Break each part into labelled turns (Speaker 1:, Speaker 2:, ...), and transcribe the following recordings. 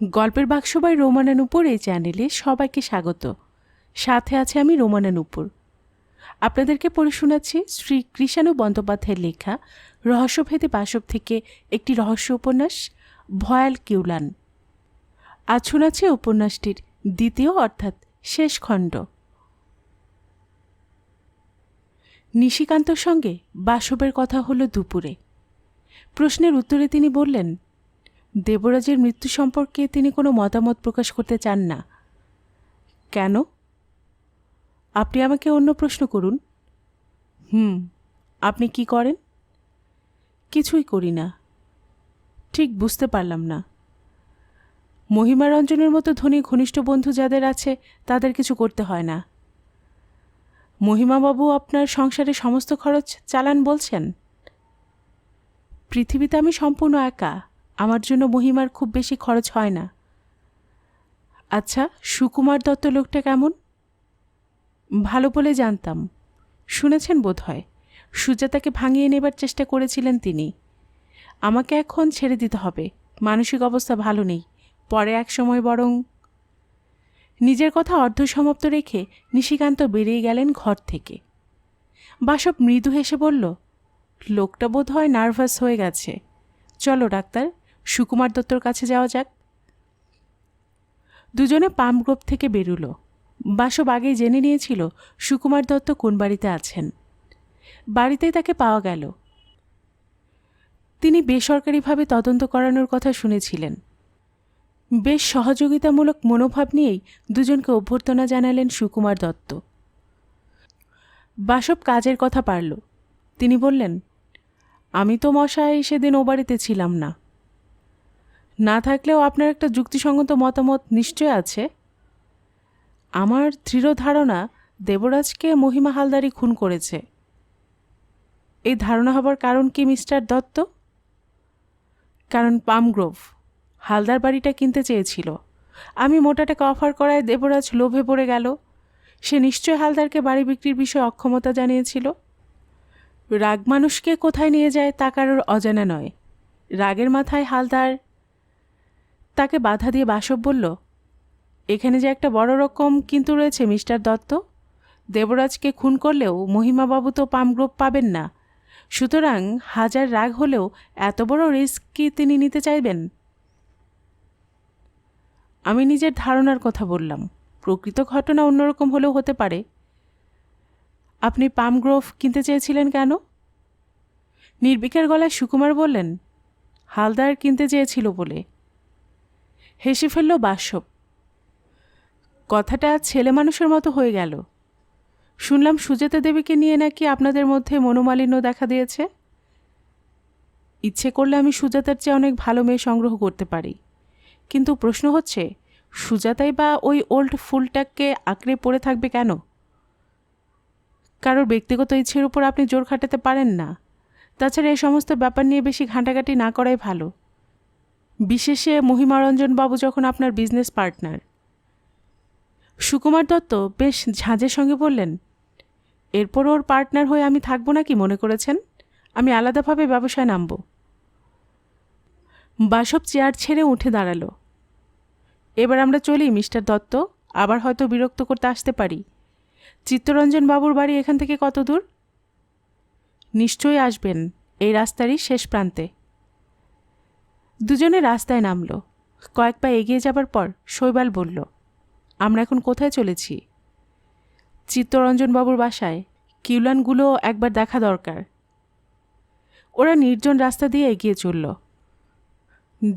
Speaker 1: গল্পের বাক্স বাই রোমানা নূপুর এই চ্যানেলে সবাইকে স্বাগত। সাথে আছে আমি রোমানা নূপুর। আপনাদেরকে পড়ে শোনাচ্ছি শ্রী কৃষাণু বন্দ্যোপাধ্যায়ের লেখা রহস্যভেদী বাসব থেকে একটি রহস্য উপন্যাস ভয়াল কিউলান। আজ শোনাচ্ছি উপন্যাসটির দ্বিতীয় অর্থাৎ শেষ খণ্ড। নিশিকান্তর সঙ্গে বাসবের কথা হলো দুপুরে। প্রশ্নের উত্তরে তিনি বললেন, দেবরাজের মৃত্যু সম্পর্কে তিনি কোনো মতামত প্রকাশ করতে চান না। কেন? আপনি আমাকে অন্য প্রশ্ন করুন। আপনি কি করেন? কিছুই করি না। ঠিক বুঝতে পারলাম না। মহিমারঞ্জনের মতো ধনী ঘনিষ্ঠ বন্ধু যাদের আছে তাদের কিছু করতে হয় না। মহিমাবাবু আপনার সংসারে সমস্ত খরচ চালান বলছেন? পৃথিবীতে আমি সম্পূর্ণ একা, আমার জন্য মহিমার খুব বেশি খরচ হয় না। আচ্ছা, সুকুমার দত্ত লোকটা কেমন? ভালো বলে জানতাম। শুনেছেন বোধহয় সুজাতাকে ভাঙিয়ে নেবার চেষ্টা করেছিলেন তিনি। আমাকে এখন ছেড়ে দিতে হবে, মানসিক অবস্থা ভালো নেই। পরে এক সময় বরং। নিজের কথা অর্ধসমাপ্ত রেখে নিশিকান্ত বেরিয়ে গেলেন ঘর থেকে। বাসব মৃদু হেসে বলল, লোকটা বোধ হয় নার্ভাস হয়ে গেছে। চলো ডাক্তার, সুকুমার দত্তর কাছে যাওয়া যাক। দুজনে পামগ্রোভ থেকে বেরুল। বাসব আগেই জেনে নিয়েছিল সুকুমার দত্ত কোন বাড়িতে আছেন। বাড়িতেই তাকে পাওয়া গেল। তিনি বেসরকারিভাবে তদন্ত করানোর কথা শুনেছিলেন। বেশ সহযোগিতামূলক মনোভাব নিয়েই দুজনকে অভ্যর্থনা জানালেন সুকুমার দত্ত। বাসব কাজের কথা পারল। তিনি বললেন, আমি তো মশাই সেদিন ও বাড়িতে ছিলাম না। না থাকলেও আপনার একটা যুক্তিসঙ্গত মতামত নিশ্চয় আছে। আমার দৃঢ় ধারণা দেবরাজকে মহিমা হালদারই খুন করেছে। এই ধারণা হবার কারণ কি মিস্টার দত্ত? কারণ পামগ্রোভ হালদার বাড়িটা কিনতে চেয়েছিল। আমি মোটা টাকা অফার করায় দেবরাজ লোভে পড়ে গেল। সে নিশ্চয় হালদারকে বাড়ি বিক্রির বিষয়ে অক্ষমতা জানিয়েছিল। রাগ মানুষকে কোথায় নিয়ে যায় তা কারোর অজানা নয়। রাগের মাথায় হালদার। তাকে বাধা দিয়ে বাসব বলল, এখানে যে একটা বড় রকম কিন্তু রয়েছে মিস্টার দত্ত। দেবরাজকে খুন করলেও মহিমাবাবু তো পামগ্রোভ পাবেন না। সুতরাং হাজার রাগ হলেও এত বড় রিস্ক কি তিনি নিতে চাইবেন? আমি নিজের ধারণার কথা বললাম। প্রকৃত ঘটনা অন্যরকম হলেও হতে পারে। আপনি পামগ্রোভ কিনতে চেয়েছিলেন কেন? নির্বিকার গলায় সুকুমার বললেন, হালদার কিনতে চেয়েছিল বলে। হেসে ফেলল বাসব। কথাটা ছেলে মানুষের মতো হয়ে গেল। শুনলাম সুজাতা দেবীকে নিয়ে নাকি আপনাদের মধ্যে মনোমালিন্য দেখা দিয়েছে। ইচ্ছে করলে আমি সুজাতার চেয়ে অনেক ভালো মেয়ে সংগ্রহ করতে পারি। কিন্তু প্রশ্ন হচ্ছে, সুজাতাই বা ওই ওল্ড ফুলটাকে আঁকড়ে পড়ে থাকবে কেন? কারোর ব্যক্তিগত ইচ্ছের উপর আপনি জোর খাটাতে পারেন না। তাছাড়া এই সমস্ত ব্যাপার নিয়ে বেশি ঘাঁটাঘাঁটি না করাই ভালো, বিশেষে মহিমারঞ্জন বাবু যখন আপনার বিজনেস পার্টনার। সুকুমার দত্ত বেশ ঝাঁঝের সঙ্গে বললেন, এরপর ওর পার্টনার হয়ে আমি থাকবো না কি মনে করেছেন? আমি আলাদাভাবে ব্যবসায় নামব। বাসব চেয়ার ছেড়ে উঠে দাঁড়ালো। এবার আমরা চলি মিস্টার দত্ত, আবার হয়তো বিরক্ত করতে আসতে পারি। চিত্তরঞ্জন বাবুর বাড়ি এখান থেকে কত দূর? নিশ্চয়ই আসবেন, এই রাস্তারই শেষ প্রান্তে। দুজনে রাস্তায় নামল। কয়েক পা এগিয়ে যাবার পর শৈবাল বলল, আমরা এখন কোথায় চলেছি? চিত্তরঞ্জন বাবুর বাসায়। কিউলানগুলো একবার দেখা দরকার। ওরা নির্জন রাস্তা দিয়ে এগিয়ে চলল।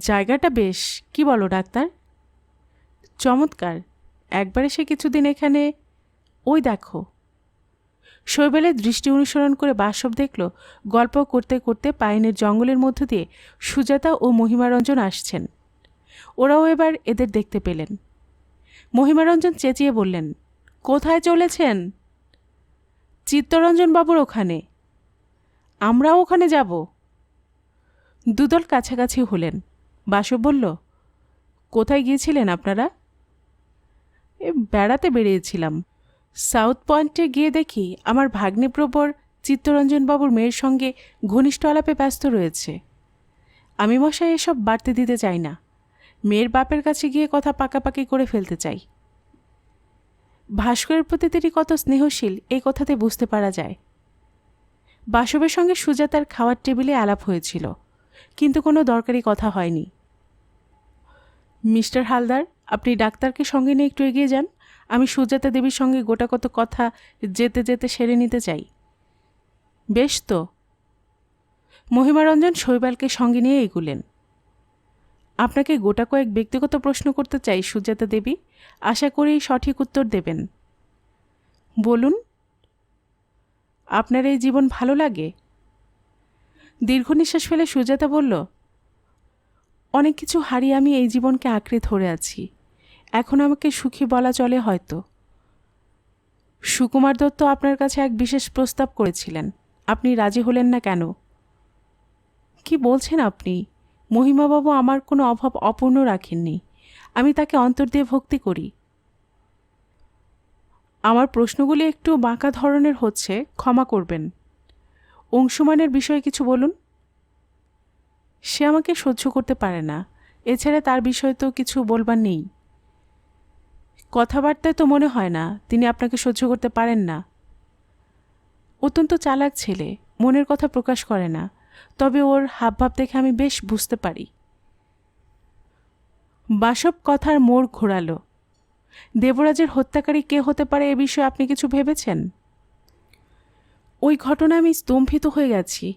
Speaker 1: জায়গাটা বেশ, কি বলো ডাক্তার? চমৎকার। একবার এসে কিছুদিন এখানে। ওই দেখো। শৈবালের দৃষ্টি অনুসরণ করে বাসব দেখল গল্প করতে করতে পাইনের জঙ্গলের মধ্য দিয়ে সুজাতা ও মহিমারঞ্জন আসছেন। ওরাও এবার এদের দেখতে পেলেন। মহিমারঞ্জন চেঁচিয়ে বললেন, কোথায় চলেছেন? চিত্তরঞ্জন বাবুর ওখানে। আমরাও ওখানে যাব। দুদল কাছাকাছি হলেন। বাসব বলল, কোথায় গিয়েছিলেন আপনারা? বেড়াতে বেরিয়েছিলাম। সাউথ পয়েন্টে গিয়ে দেখি আমার ভাগ্নেপ্রবর চিত্তরঞ্জনবাবুর মেয়ের সঙ্গে ঘনিষ্ঠ আলাপে ব্যস্ত রয়েছে। আমি মশাই এসব বাড়তে দিতে চাই না। মেয়ের বাপের কাছে গিয়ে কথা পাকাপাকি করে ফেলতে চাই। ভাস্করের প্রতি তিনি কত স্নেহশীল এই কথাতে বুঝতে পারা যায়। বাসবের সঙ্গে সুজাতার খাওয়ার টেবিলে আলাপ হয়েছিল, কিন্তু কোনো দরকারি কথা হয়নি। মিস্টার হালদার, আপনি ডাক্তারকে সঙ্গে নিয়ে একটু এগিয়ে যান। আমি সুজাতা দেবীর সঙ্গে গোটা কত কথা যেতে যেতে সেরে নিতে চাই। বেশ তো। মহিমারঞ্জন শৈবালকে সঙ্গে নিয়ে এগুলেন। আপনাকে গোটা কয়েক ব্যক্তিগত প্রশ্ন করতে চাই সুজাতা দেবী, আশা করি সঠিক উত্তর দেবেন। বলুন। আপনার এই জীবন ভালো লাগে? দীর্ঘ নিঃশ্বাস ফেলে সুজাতা বলল, অনেক কিছু হারিয়ে আমি এই জীবনকে আঁকড়ে ধরে আছি। এখন আমাকে সুখী বলা চলে হয়তো। সুকুমার দত্ত আপনার কাছে এক বিশেষ প্রস্তাব করেছিলেন, আপনি রাজি হলেন না কেন? কি বলছেন আপনি? মহিমাবাবু আমার কোনো অভাব অপূর্ণ রাখেননি। আমি তাকে অন্তর দিয়ে ভক্তি করি। আমার প্রশ্নগুলি একটু বাঁকা ধরনের হচ্ছে, ক্ষমা করবেন। অংশুমানের বিষয়ে কিছু বলুন। সে আমাকে সহ্য করতে পারে না, এছাড়া তার বিষয়ে তো কিছু বলবার নেই। কথাবার্তায় তো মনে হয় না তিনি আপনাকে সহ্য করতে পারেন না। অত্যন্ত চালাক ছেলে, মনের কথা প্রকাশ করে না, তবে ওর হাবভাব দেখে আমি বেশ বুঝতে পারি। বাসব কথার মোড় ঘোরালো। দেবরাজের হত্যাকারী কে হতে পারে এ বিষয়ে আপনি কিছু ভেবেছেন? ওই ঘটনা আমি স্তম্ভিত হয়ে গেছি।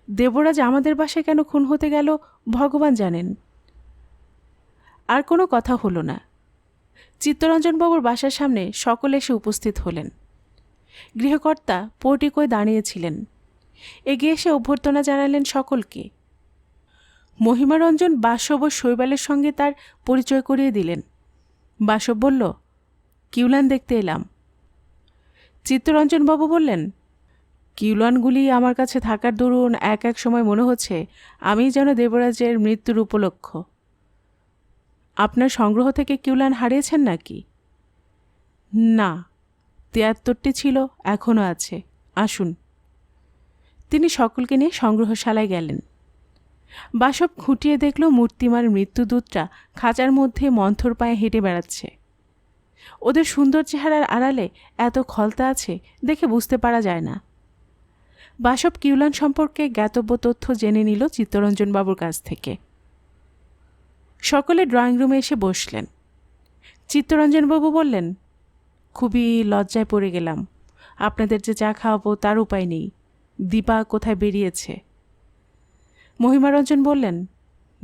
Speaker 1: দেবরাজ আমাদের বাসায় কেন খুন হতে গেল ভগবান জানেন। আর কোনো কথা হলো না। চিত্তরঞ্জনবাবুর বাসার সামনে সকলে এসে উপস্থিত হলেন। গৃহকর্তা পোর্টিকোয় দাঁড়িয়েছিলেন। এগিয়ে এসে অভ্যর্থনা জানালেন সকলকে। মহিমারঞ্জন বাসব ও শৈবালের সঙ্গে তার পরিচয় করিয়ে দিলেন। বাসব বলল, কিউলান দেখতে এলাম। চিত্তরঞ্জনবাবু বললেন, কিউলানগুলি আমার কাছে থাকার দরুন এক এক সময় মনে হচ্ছে আমি যেন দেবরাজের মৃত্যুর উপলক্ষ। আপনার সংগ্রহ থেকে কিউলান হারিয়েছেন নাকি? না, ৭৩টি ছিল, এখনও আছে। আসুন। তিনি সকলকে নিয়ে সংগ্রহশালায় গেলেন। বাসব খুঁটিয়ে দেখল মূর্তিমার মৃত্যুদূতটা খাঁচার মধ্যে মন্থর পায়ে হেঁটে বেড়াচ্ছে। ওদের সুন্দর চেহারার আড়ালে এত খলতা আছে দেখে বুঝতে পারা যায় না। বাসব কিউলান সম্পর্কে জ্ঞাতব্য তথ্য জেনে নিল চিত্তরঞ্জনবাবুর কাছ থেকে। সকলে ড্রয়িং রুমে এসে বসলেন। চিত্তরঞ্জনবাবু বললেন, খুবই লজ্জায় পড়ে গেলাম। আপনাদের যে চা খাওয়াবো তার উপায় নেই। দীপা কোথায় বেরিয়েছে? মহিমারঞ্জন বললেন,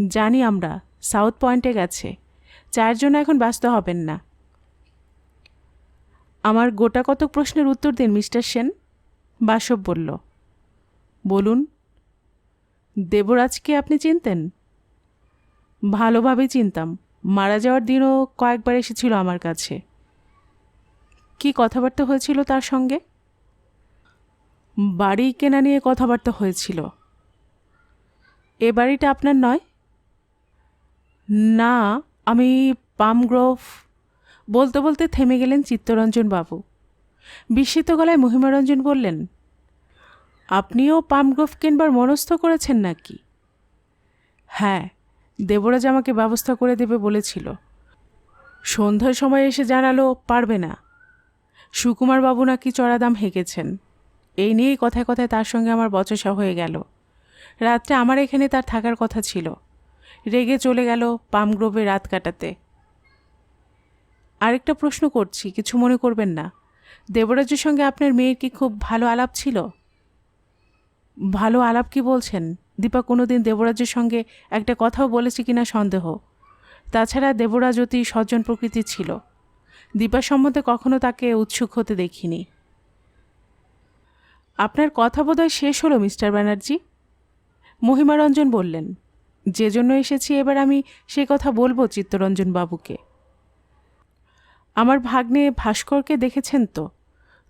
Speaker 1: জানি আমরা, সাউথ পয়েন্টে গেছে। চায়ের জন্য এখন ব্যস্ত হবেন না। আমার গোটা কতক প্রশ্নের উত্তর দিন মিস্টার সেন। বাসব বলল, বলুন। দেবরাজকে আপনি চিনতেন? ভালোভাবেই চিনতাম। মারা যাওয়ার দিনও কয়েকবার এসেছিল আমার কাছে। কি কথাবার্তা হয়েছিল তার সঙ্গে? বাড়ি কেনা নিয়ে কথাবার্তা হয়েছিল। এ বাড়িটা আপনার নয়? না, আমি পামগ্রোভ। বলতে বলতে থেমে গেলেন চিত্তরঞ্জন বাবু। বিস্মিত গলায় মহিমারঞ্জন বললেন, আপনিও পামগ্রোভ কিনবার মনস্থ করেছেন নাকি? হ্যাঁ, দেবরাজ আমাকে ব্যবস্থা করে দেবে বলেছিল। সন্ধ্যার সময় এসে জানালো পারবে না। সুকুমার বাবু নাকি চড়া দাম হেঁকেছেন। এই নিয়েই কথায় কথায় তার সঙ্গে আমার বচসা হয়ে গেল। রাত্রে আমার এখানে তার থাকার কথা ছিল। রেগে চলে গেল পামগ্রোভে রাত কাটাতে। আরেকটা প্রশ্ন করছি, কিছু মনে করবেন না। দেবরাজের সঙ্গে আপনার মেয়ের কি খুব ভালো আলাপ ছিল? ভালো আলাপ কি বলছেন? দীপা কোনোদিন দেবরাজের সঙ্গে একটা কথাও বলেছে কিনা সন্দেহ। তাছাড়া দেবরাজ অতি সজ্জন প্রকৃতির ছিল। দীপার সম্বন্ধে কখনো তাকে উৎসুক হতে দেখিনি। আপনার কথা বোধহয় শেষ হলো মিস্টার ব্যানার্জি। মহিমারঞ্জন বললেন, যে জন্য এসেছি এবার আমি সে কথা বলবো চিত্তরঞ্জন বাবুকে। আমার ভাগ্নে ভাস্করকে দেখেছেন তো?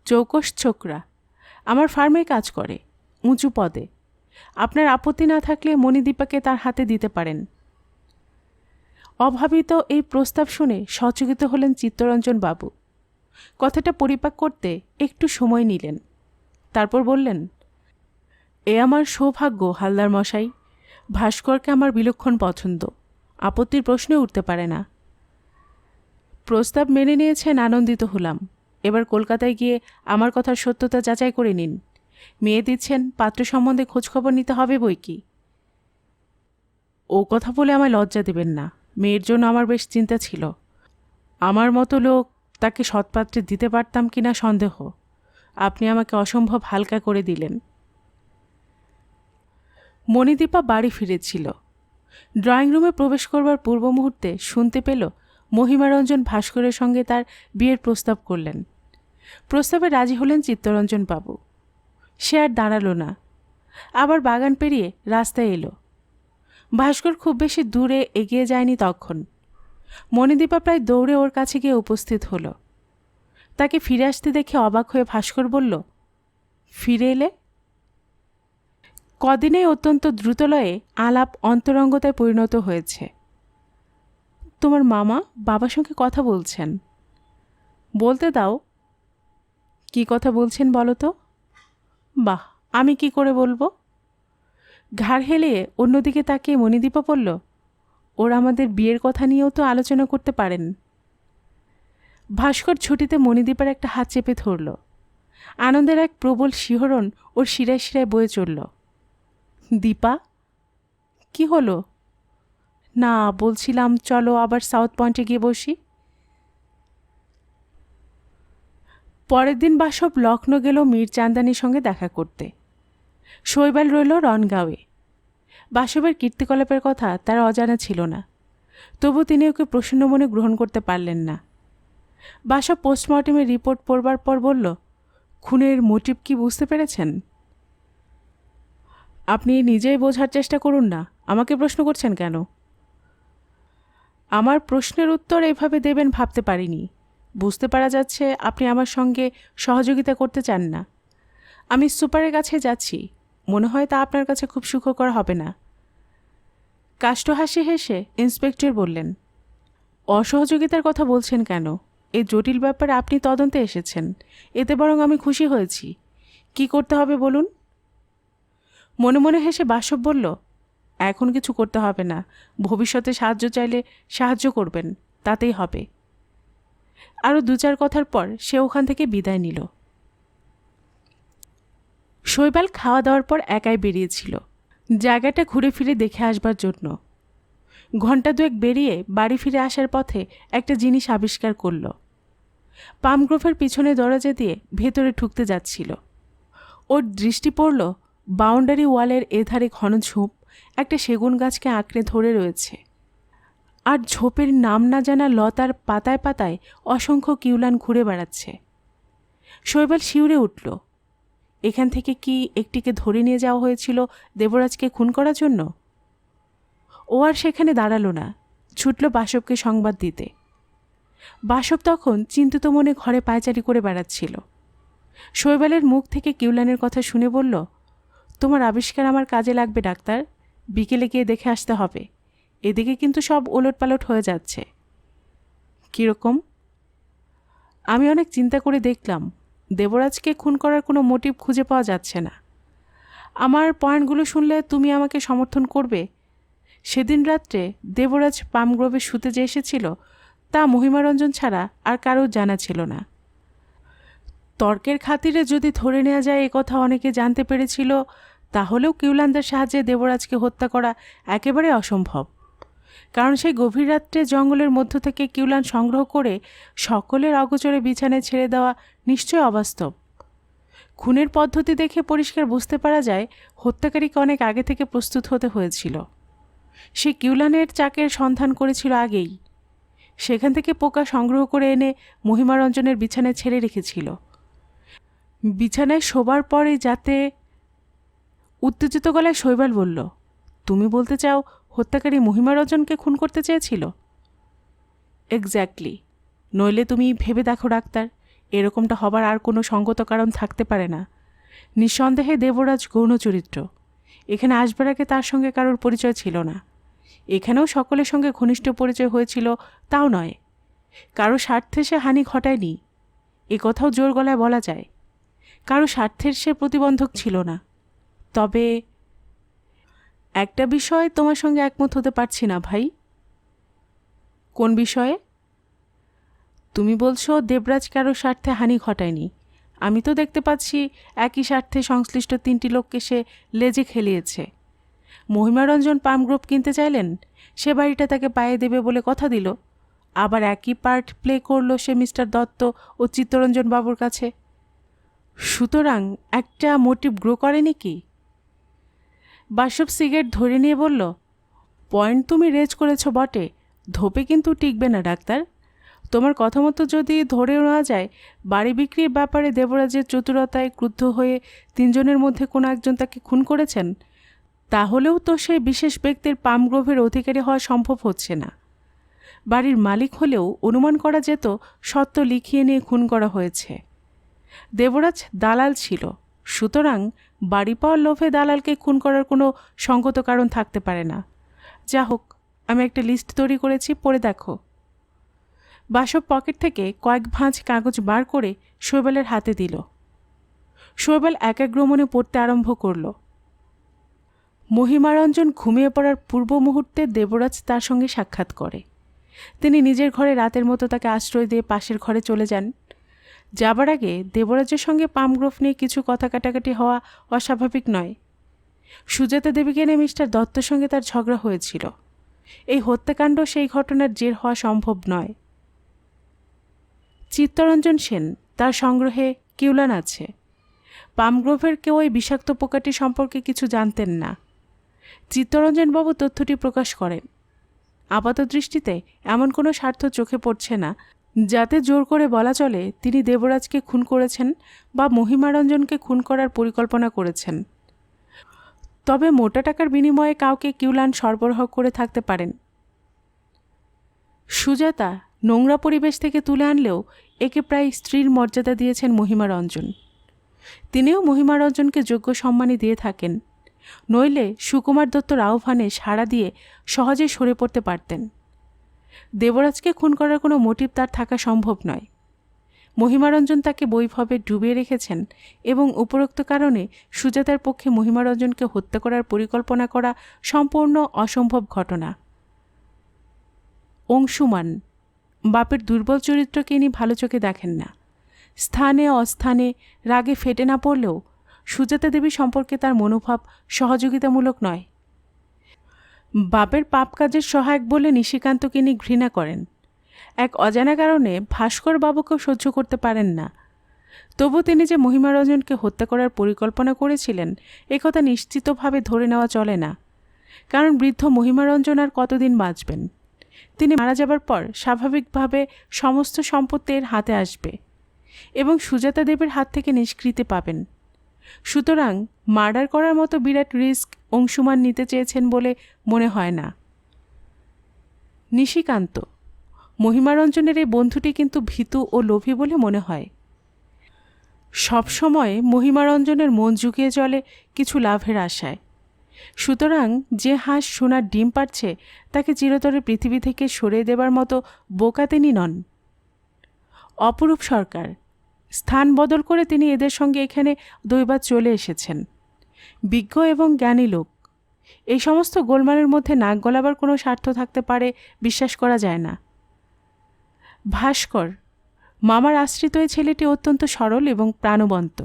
Speaker 1: চৌকস ছোকরা, আমার ফার্মে কাজ করে, উঁচু পদে। আপনার আপত্তি না থাকলে মণিদীপাকে তার হাতে দিতে পারেন। অভাবিত এই প্রস্তাব শুনে সচকিত হলেন চিত্তরঞ্জন বাবু। কথাটা পরিপাক করতে একটু সময় নিলেন। তারপর বললেন, এ আমার সৌভাগ্য হালদার মশাই। ভাস্করকে আমার বিলক্ষণ পছন্দ। আপত্তির প্রশ্নে উঠতে পারে না। প্রস্তাব মেনে নিয়েছেন, আনন্দিত হলাম। এবার কলকাতায় গিয়ে আমার কথার সত্যতা যাচাই করে নিন। মেয়ে দিচ্ছেন, পাত্র সম্বন্ধে খোঁজখবর নিতে হবে বই কি। ও কথা বলে আমায় লজ্জা দেবেন না। মেয়ের জন্য আমার বেশ চিন্তা ছিল। আমার মতো লোক তাকে সৎপাত্রে দিতে পারতাম কিনা সন্দেহ। আপনি আমাকে অসম্ভব হালকা করে দিলেন। মণিদীপা বাড়ি ফিরেছিল। ড্রয়িং রুমে প্রবেশ করবার পূর্ব মুহূর্তে শুনতে পেল মহিমারঞ্জন ভাস্করের সঙ্গে তার বিয়ের প্রস্তাব করলেন। প্রস্তাবে রাজি হলেন চিত্তরঞ্জন বাবু। সে আর দাঁড়ালো না, আবার বাগান পেরিয়ে রাস্তায় এলো। ভাস্কর খুব বেশি দূরে এগিয়ে যায়নি তখন। মণিদীপা প্রায় দৌড়ে ওর কাছে গিয়ে উপস্থিত হলো। তাকে ফিরে আসতে দেখে অবাক হয়ে ভাস্কর বলল, ফিরে এলে? কদিনেই অত্যন্ত দ্রুতলয়ে আলাপ অন্তরঙ্গতায় পরিণত হয়েছে। তোমার মামা বাবার সঙ্গে কথা বলছেন। বলতে দাও। কি কথা বলছেন বলো তো? বাহ, আমি কি করে বলবো? ঘাড় হেলিয়ে অন্যদিকে তাকিয়ে মণিদীপা বলল, ওরা আমাদের বিয়ের কথা নিয়েও তো আলোচনা করতে পারেন। ভাস্কর ছুটিতে মণিদীপার একটা হাত চেপে ধরল। আনন্দের এক প্রবল শিহরণ ওর শিরায় শিরায় বয়ে চলল। দীপা, কি হলো? না, বলছিলাম চলো আবার সাউথ পয়েন্টে গিয়ে বসি। পরের দিন বাসব লখনৌ গেল মীর চান্দানির সঙ্গে দেখা করতে। শৈবাল রইল রনগাঁওয়ে। বাসবের কীর্তিকলাপের কথা তার অজানা ছিল না, তবু তিনি ওকে প্রসন্ন মনে গ্রহণ করতে পারলেন না। বাসব পোস্টমর্টেমের রিপোর্ট পড়বার পর বলল, খুনের মোটিভ কি বুঝতে পেরেছেন? আপনি নিজেই বোঝার চেষ্টা করুন না, আমাকে প্রশ্ন করছেন কেন? আমার প্রশ্নের উত্তর এইভাবে দেবেন ভাবতে পারিনি। বুঝতে পারা যাচ্ছে আপনি আমার সঙ্গে সহযোগিতা করতে চান না। আমি সুপারের কাছে যাচ্ছি, মনে হয় তা আপনার কাছে খুব সুখকর হবে না। কাষ্ঠহাসি হেসে ইন্সপেক্টর বললেন, অসহযোগিতার কথা বলছেন কেন? এই জটিল ব্যাপারে আপনি তদন্তে এসেছেন, এতে বরং আমি খুশি হয়েছি। কি করতে হবে বলুন? মনে মনে হেসে বাসব বলল, এখন কিছু করতে হবে না, ভবিষ্যতে সাহায্য চাইলে সাহায্য করবেন, তাতেই হবে। আরও 2-4 কথার পর সে ওখান থেকে বিদায় নিল। শৈবাল খাওয়া দাওয়ার পর একাই বেরিয়েছিল জায়গাটা ঘুরে ফিরে দেখে আসবার জন্য। ঘণ্টা 2 বেরিয়ে বাড়ি ফিরে আসার পথে একটা জিনিস আবিষ্কার করল। পামগ্রোভের পিছনে দরজা দিয়ে ভেতরে ঢুকতে যাচ্ছিল। ওর দৃষ্টি পড়ল বাউন্ডারি ওয়ালের এধারে ঘন ঝোপ একটা সেগুন গাছকে আঁকড়ে ধরে রয়েছে, আর ঝোপের নাম না জানা লতার পাতায় পাতায় অসংখ্য কিউলান ঘুরে বেড়াচ্ছে। শৈবাল শিউরে উঠল। এখান থেকে কি একটিকে ধরে নিয়ে যাওয়া হয়েছিল দেবরাজকে খুন করার জন্য? ও আর সেখানে দাঁড়ালো না, ছুটল বাসবকে সংবাদ দিতে। বাসব তখন চিন্তিত মনে ঘরে পায়চারি করে বেড়াচ্ছিল। শৈবালের মুখ থেকে কিউলানের কথা শুনে বলল, তোমার আবিষ্কার আমার কাজে লাগবে ডাক্তার, বিকেলে গিয়ে দেখে আসতে হবে। এদিকে কিন্তু সব ওলটপালট হয়ে যাচ্ছে। কীরকম? আমি অনেক চিন্তা করে দেখলাম, দেবরাজকে খুন করার কোনো মোটিভ খুঁজে পাওয়া যাচ্ছে না। আমার পয়েন্টগুলো শুনলে তুমি আমাকে সমর্থন করবে? সেদিন রাত্রে দেবরাজ পামগ্রোভে শুতে যে এসেছিল তা মহিমারঞ্জন ছাড়া আর কারোর জানা ছিল না। তর্কের খাতিরে যদি ধরে নেওয়া যায় এ কথা অনেকে জানতে পেরেছিল, তাহলেও কিউলানদের সাহায্যে দেবরাজকে হত্যা করা একেবারে অসম্ভব। কারণ সেই গভীর রাত্রে জঙ্গলের মধ্য থেকে কিউলান সংগ্রহ করে সকলের অগোচরে বিছানায় ছেড়ে দেওয়া নিশ্চয় অবাস্তব। খুনের পদ্ধতি দেখে পরিষ্কার বুঝতে পারা যায় হত্যাকারীকে অনেক আগে থেকে প্রস্তুত হতে হয়েছিল। সে কিউলানের চাকের সন্ধান করেছিল আগেই, সেখান থেকে পোকা সংগ্রহ করে এনে মহিমারঞ্জনের বিছানায় ছেড়ে রেখেছিল। বিছানায় শোবার পরে যাতে... উত্তেজিত গলায় শৈবাল বলল, তুমি বলতে চাও হত্যাকারী মহিমারঞ্জনকে খুন করতে চেয়েছিল? এক্স্যাক্টলি। নইলে তুমি ভেবে দেখো ডাক্তার, এরকমটা হবার আর কোনো সঙ্গত কারণ থাকতে পারে না। নিঃসন্দেহে দেবরাজ গৌণ চরিত্র। এখানে আসবার আগে তার সঙ্গে কারোর পরিচয় ছিল না। এখানেও সকলের সঙ্গে ঘনিষ্ঠ পরিচয় হয়েছিল তাও নয়। কারো স্বার্থে সে হানি ঘটায়নি, এ কথাও জোর গলায় বলা যায়। কারো স্বার্থের সে প্রতিবন্ধক ছিল না। তবে একটা বিষয় তোমার সঙ্গে একমত হতে পারছি না ভাই। কোন বিষয়ে? তুমি বলছো দেবরাজ কারো স্বার্থে হানি ঘটায়নি। আমি তো দেখতে পাচ্ছি একই স্বার্থে সংশ্লিষ্ট 3টি লোককে সে লেজে খেলিয়েছে। মহিমারঞ্জন পাম গ্রুপ কিনতে চাইলেন, সে বাড়িটা তাকে পায়ে দেবে বলে কথা দিল। আবার একই পার্ট প্লে করলো সে মিস্টার দত্ত ও চিত্তরঞ্জন বাবুর কাছে। সুতরাং একটা মোটিভ গ্রো করেনি কি? বাসব সিগারেট ধরে নিয়ে বলল, পয়েন্ট তুমি রেজ করেছ বটে, ধোপে কিন্তু টিকবে না ডাক্তার। তোমার কথা মতো যদি ধরে নেওয়া যায় বাড়ি বিক্রির ব্যাপারে দেবরাজের চতুরতায় ক্রুদ্ধ হয়ে 3 জনের মধ্যে কোনো একজন তাকে খুন করেছেন, তাহলেও তো সেই বিশেষ ব্যক্তির পামগ্রোভের অধিকারী হওয়া সম্ভব হচ্ছে না। বাড়ির মালিক হলেও অনুমান করা যেত সত্য লিখিয়ে নিয়ে খুন করা হয়েছে। দেবরাজ দালাল ছিল, সুতরাং বাড়ি পাওয়ার লোভে দালালকে খুন করার কোনো সঙ্গত কারণ থাকতে পারে না। যা হোক, আমি একটা লিস্ট তৈরি করেছি, পড়ে দেখো। বাসব পকেট থেকে কয়েক ভাঁজ কাগজ বার করে শৈবালের হাতে দিল। শৈবাল একাগ্রমনে পড়তে আরম্ভ করল। মহিমারঞ্জন ঘুমিয়ে পড়ার পূর্ব মুহূর্তে দেবরাজ তার সঙ্গে সাক্ষাৎ করে। তিনি নিজের ঘরে রাতের মতো তাকে আশ্রয় দিয়ে পাশের ঘরে চলে যান। যাবার আগে দেবরাজের সঙ্গে পামগ্রোভ নিয়ে কিছু কথা কাটাকাটি হওয়া অস্বাভাবিক নয়। সুজাতা দেবীকে নিয়ে মিস্টার দত্তর সঙ্গে তার ঝগড়া হয়েছিল। এই হত্যাকাণ্ড সেই ঘটনার জের হওয়া সম্ভব নয়। চিত্তরঞ্জন সেন, তার সংগ্রহে কিউলান আছে। পামগ্রোভের কেউ ওই বিষাক্ত পোকাটি সম্পর্কে কিছু জানতেন না। চিত্তরঞ্জনবাবু তথ্যটি প্রকাশ করেন। আপাত দৃষ্টিতে এমন কোনো স্বার্থ চোখে পড়ছে না যাতে জোর করে বলা চলে তিনি দেবরাজকে খুন করেছেন বা মহিমারঞ্জনকে খুন করার পরিকল্পনা করেছেন। তবে মোটা টাকার বিনিময়ে কাউকে কিউলান সরবরাহ করে থাকতে পারেন। সুজাতা নোংরা পরিবেশ থেকে তুলে আনলেও একে প্রায় স্ত্রীর মর্যাদা দিয়েছেন মহিমারঞ্জন। তিনিও মহিমারঞ্জনকে যোগ্য সম্মানই দিয়ে থাকেন, নইলে সুকুমার দত্তর আহ্বানে সাড়া দিয়ে সহজে সরে পড়তে পারতেন। দেবরাজকে খুন করার কোনো মোটিভ তার থাকা সম্ভব নয়। মহিমারঞ্জন তাকে বৈভবে ডুবিয়ে রেখেছেন এবং উপরোক্ত কারণে সুজাতার পক্ষে মহিমারঞ্জনকে হত্যা করার পরিকল্পনা করা সম্পূর্ণ অসম্ভব ঘটনা। অংশুমান, বাপের দুর্বল চরিত্রকে ইনি ভালো চোখে দেখেন না। স্থানে অস্থানে রাগে ফেটে না পড়লেও সুজাতা দেবী সম্পর্কে তার মনোভাব সহযোগিতামূলক নয়। বাপের পাপ কাজের সহায়ক বলে নিশিকান্তকে ইনি ঘৃণা করেন। এক অজানা কারণে ভাস্কর বাবুকেও সহ্য করতে পারেন না। তবু তিনি যে মহিমারঞ্জনকে হত্যা করার পরিকল্পনা করেছিলেন একথা নিশ্চিতভাবে ধরে নেওয়া চলে না, কারণ বৃদ্ধ মহিমারঞ্জন আর কতদিন বাঁচবেন। তিনি মারা যাবার পর স্বাভাবিকভাবে সমস্ত সম্পত্তির হাতে আসবে এবং সুজাতা দেবীর হাত থেকে নিষ্কৃতি পাবেন। সুতরাং মার্ডার করার মতো বিরাট রিস্ক অংশুমান নিতে চেয়েছেন বলে মনে হয় না। নিশিকান্ত, মহিমারঞ্জনের এই বন্ধুটি কিন্তু ভীতু ও লোভী বলে মনে হয়। সবসময় মহিমারঞ্জনের মন ঝুঁকিয়ে চলে কিছু লাভের আশায়। সুতরাং যে হাঁস সোনার ডিম পাড়ছে তাকে চিরতরে পৃথিবী থেকে সরিয়ে দেবার মতো বোকা তিনি নন। অপরূপ সরকার, স্থান বদল করে তিনি এদের সঙ্গে এখানে দৈবাত চলে এসেছেন। বিজ্ঞ এবং জ্ঞানী লোক। এই সমস্ত গোলমালের মধ্যে নাক গলাবার কোনো স্বার্থ থাকতে পারে বিশ্বাস করা যায় না। ভাস্কর, মামার আশ্রিত এই ছেলেটি অত্যন্ত সরল এবং প্রাণবন্ত।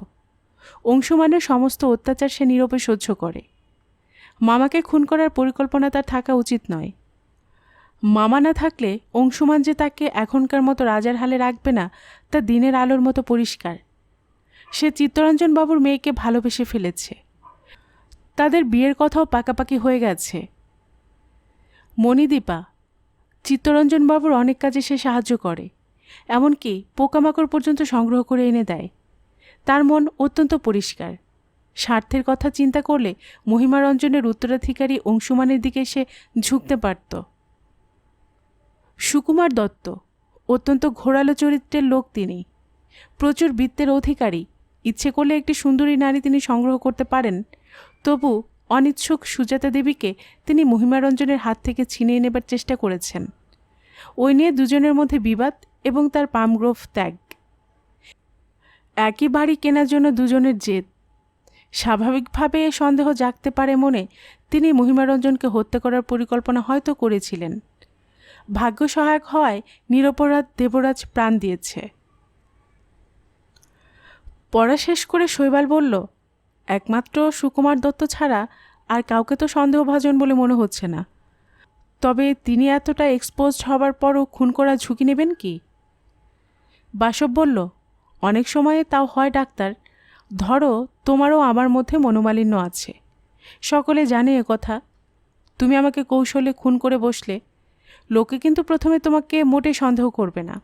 Speaker 1: অংশুমানের সমস্ত অত্যাচার সে নীরবে সহ্য করে। মামাকে খুন করার পরিকল্পনা তার থাকা উচিত নয়। মামা না থাকলে অংশুমান যে তাকে এখনকার মতো রাজার হালে রাখবে না তা দিনের আলোর মতো পরিষ্কার। সে চিত্তরঞ্জন বাবুর মেয়েকে ভালোবেসে ফেলেছে। তাদের বিয়ের কথাও পাকাপাকি হয়ে গেছে। মণিদীপা, চিত্তরঞ্জন বাবুর অনেক কাজে সে সাহায্য করে, এমনকি পোকামাকড় পর্যন্ত সংগ্রহ করে এনে দেয়। তার মন অত্যন্ত পরিষ্কার। স্বার্থের কথা চিন্তা করলে মহিমারঞ্জনের উত্তরাধিকারী অংশুমানের দিকে সে ঝুঁকতে পারত। সুকুমার দত্ত, অত্যন্ত ঘোরালো চরিত্রের লোক তিনি। প্রচুর বিত্তের অধিকারী। ইচ্ছে করলে একটি সুন্দরী নারী তিনি সংগ্রহ করতে পারেন। তবু অনিচ্ছুক সুজাতা দেবীকে তিনি মহিমারঞ্জনের হাত থেকে ছিনিয়ে নেবার চেষ্টা করেছেন। ওই নিয়ে দুজনের মধ্যে বিবাদ এবং তার পামগ্রোভ ত্যাগ। একই বাড়ি কেনার জন্য দুজনের জেদ। স্বাভাবিকভাবে সন্দেহ জাগতে পারে মনে তিনি মহিমারঞ্জনকে হত্যা করার পরিকল্পনা হয়তো করেছিলেন। ভাগ্য সহায়ক হওয়ায় নিরপরাধ দেবরাজ প্রাণ দিয়েছে। পড়া শেষ করে শৈবাল বলল, একমাত্র সুকুমার দত্ত ছাড়া আর কাউকে তো সন্দেহভাজন বলে মনে হচ্ছে না। তবে তিনি এতটা এক্সপোজড হবার পরও খুন করার ঝুঁকি নেবেন কি? বাসব বলল, অনেক সময়ে তাও হয় ডাক্তার। ধরো তোমারও আমার মধ্যে মনোমালিন্য আছে, সকলে জানে কথা। তুমি আমাকে কৌশলে খুন করে বসলে, লোকে কিন্তু প্রথমে তোমাকে মোটে সন্দেহ করবে না।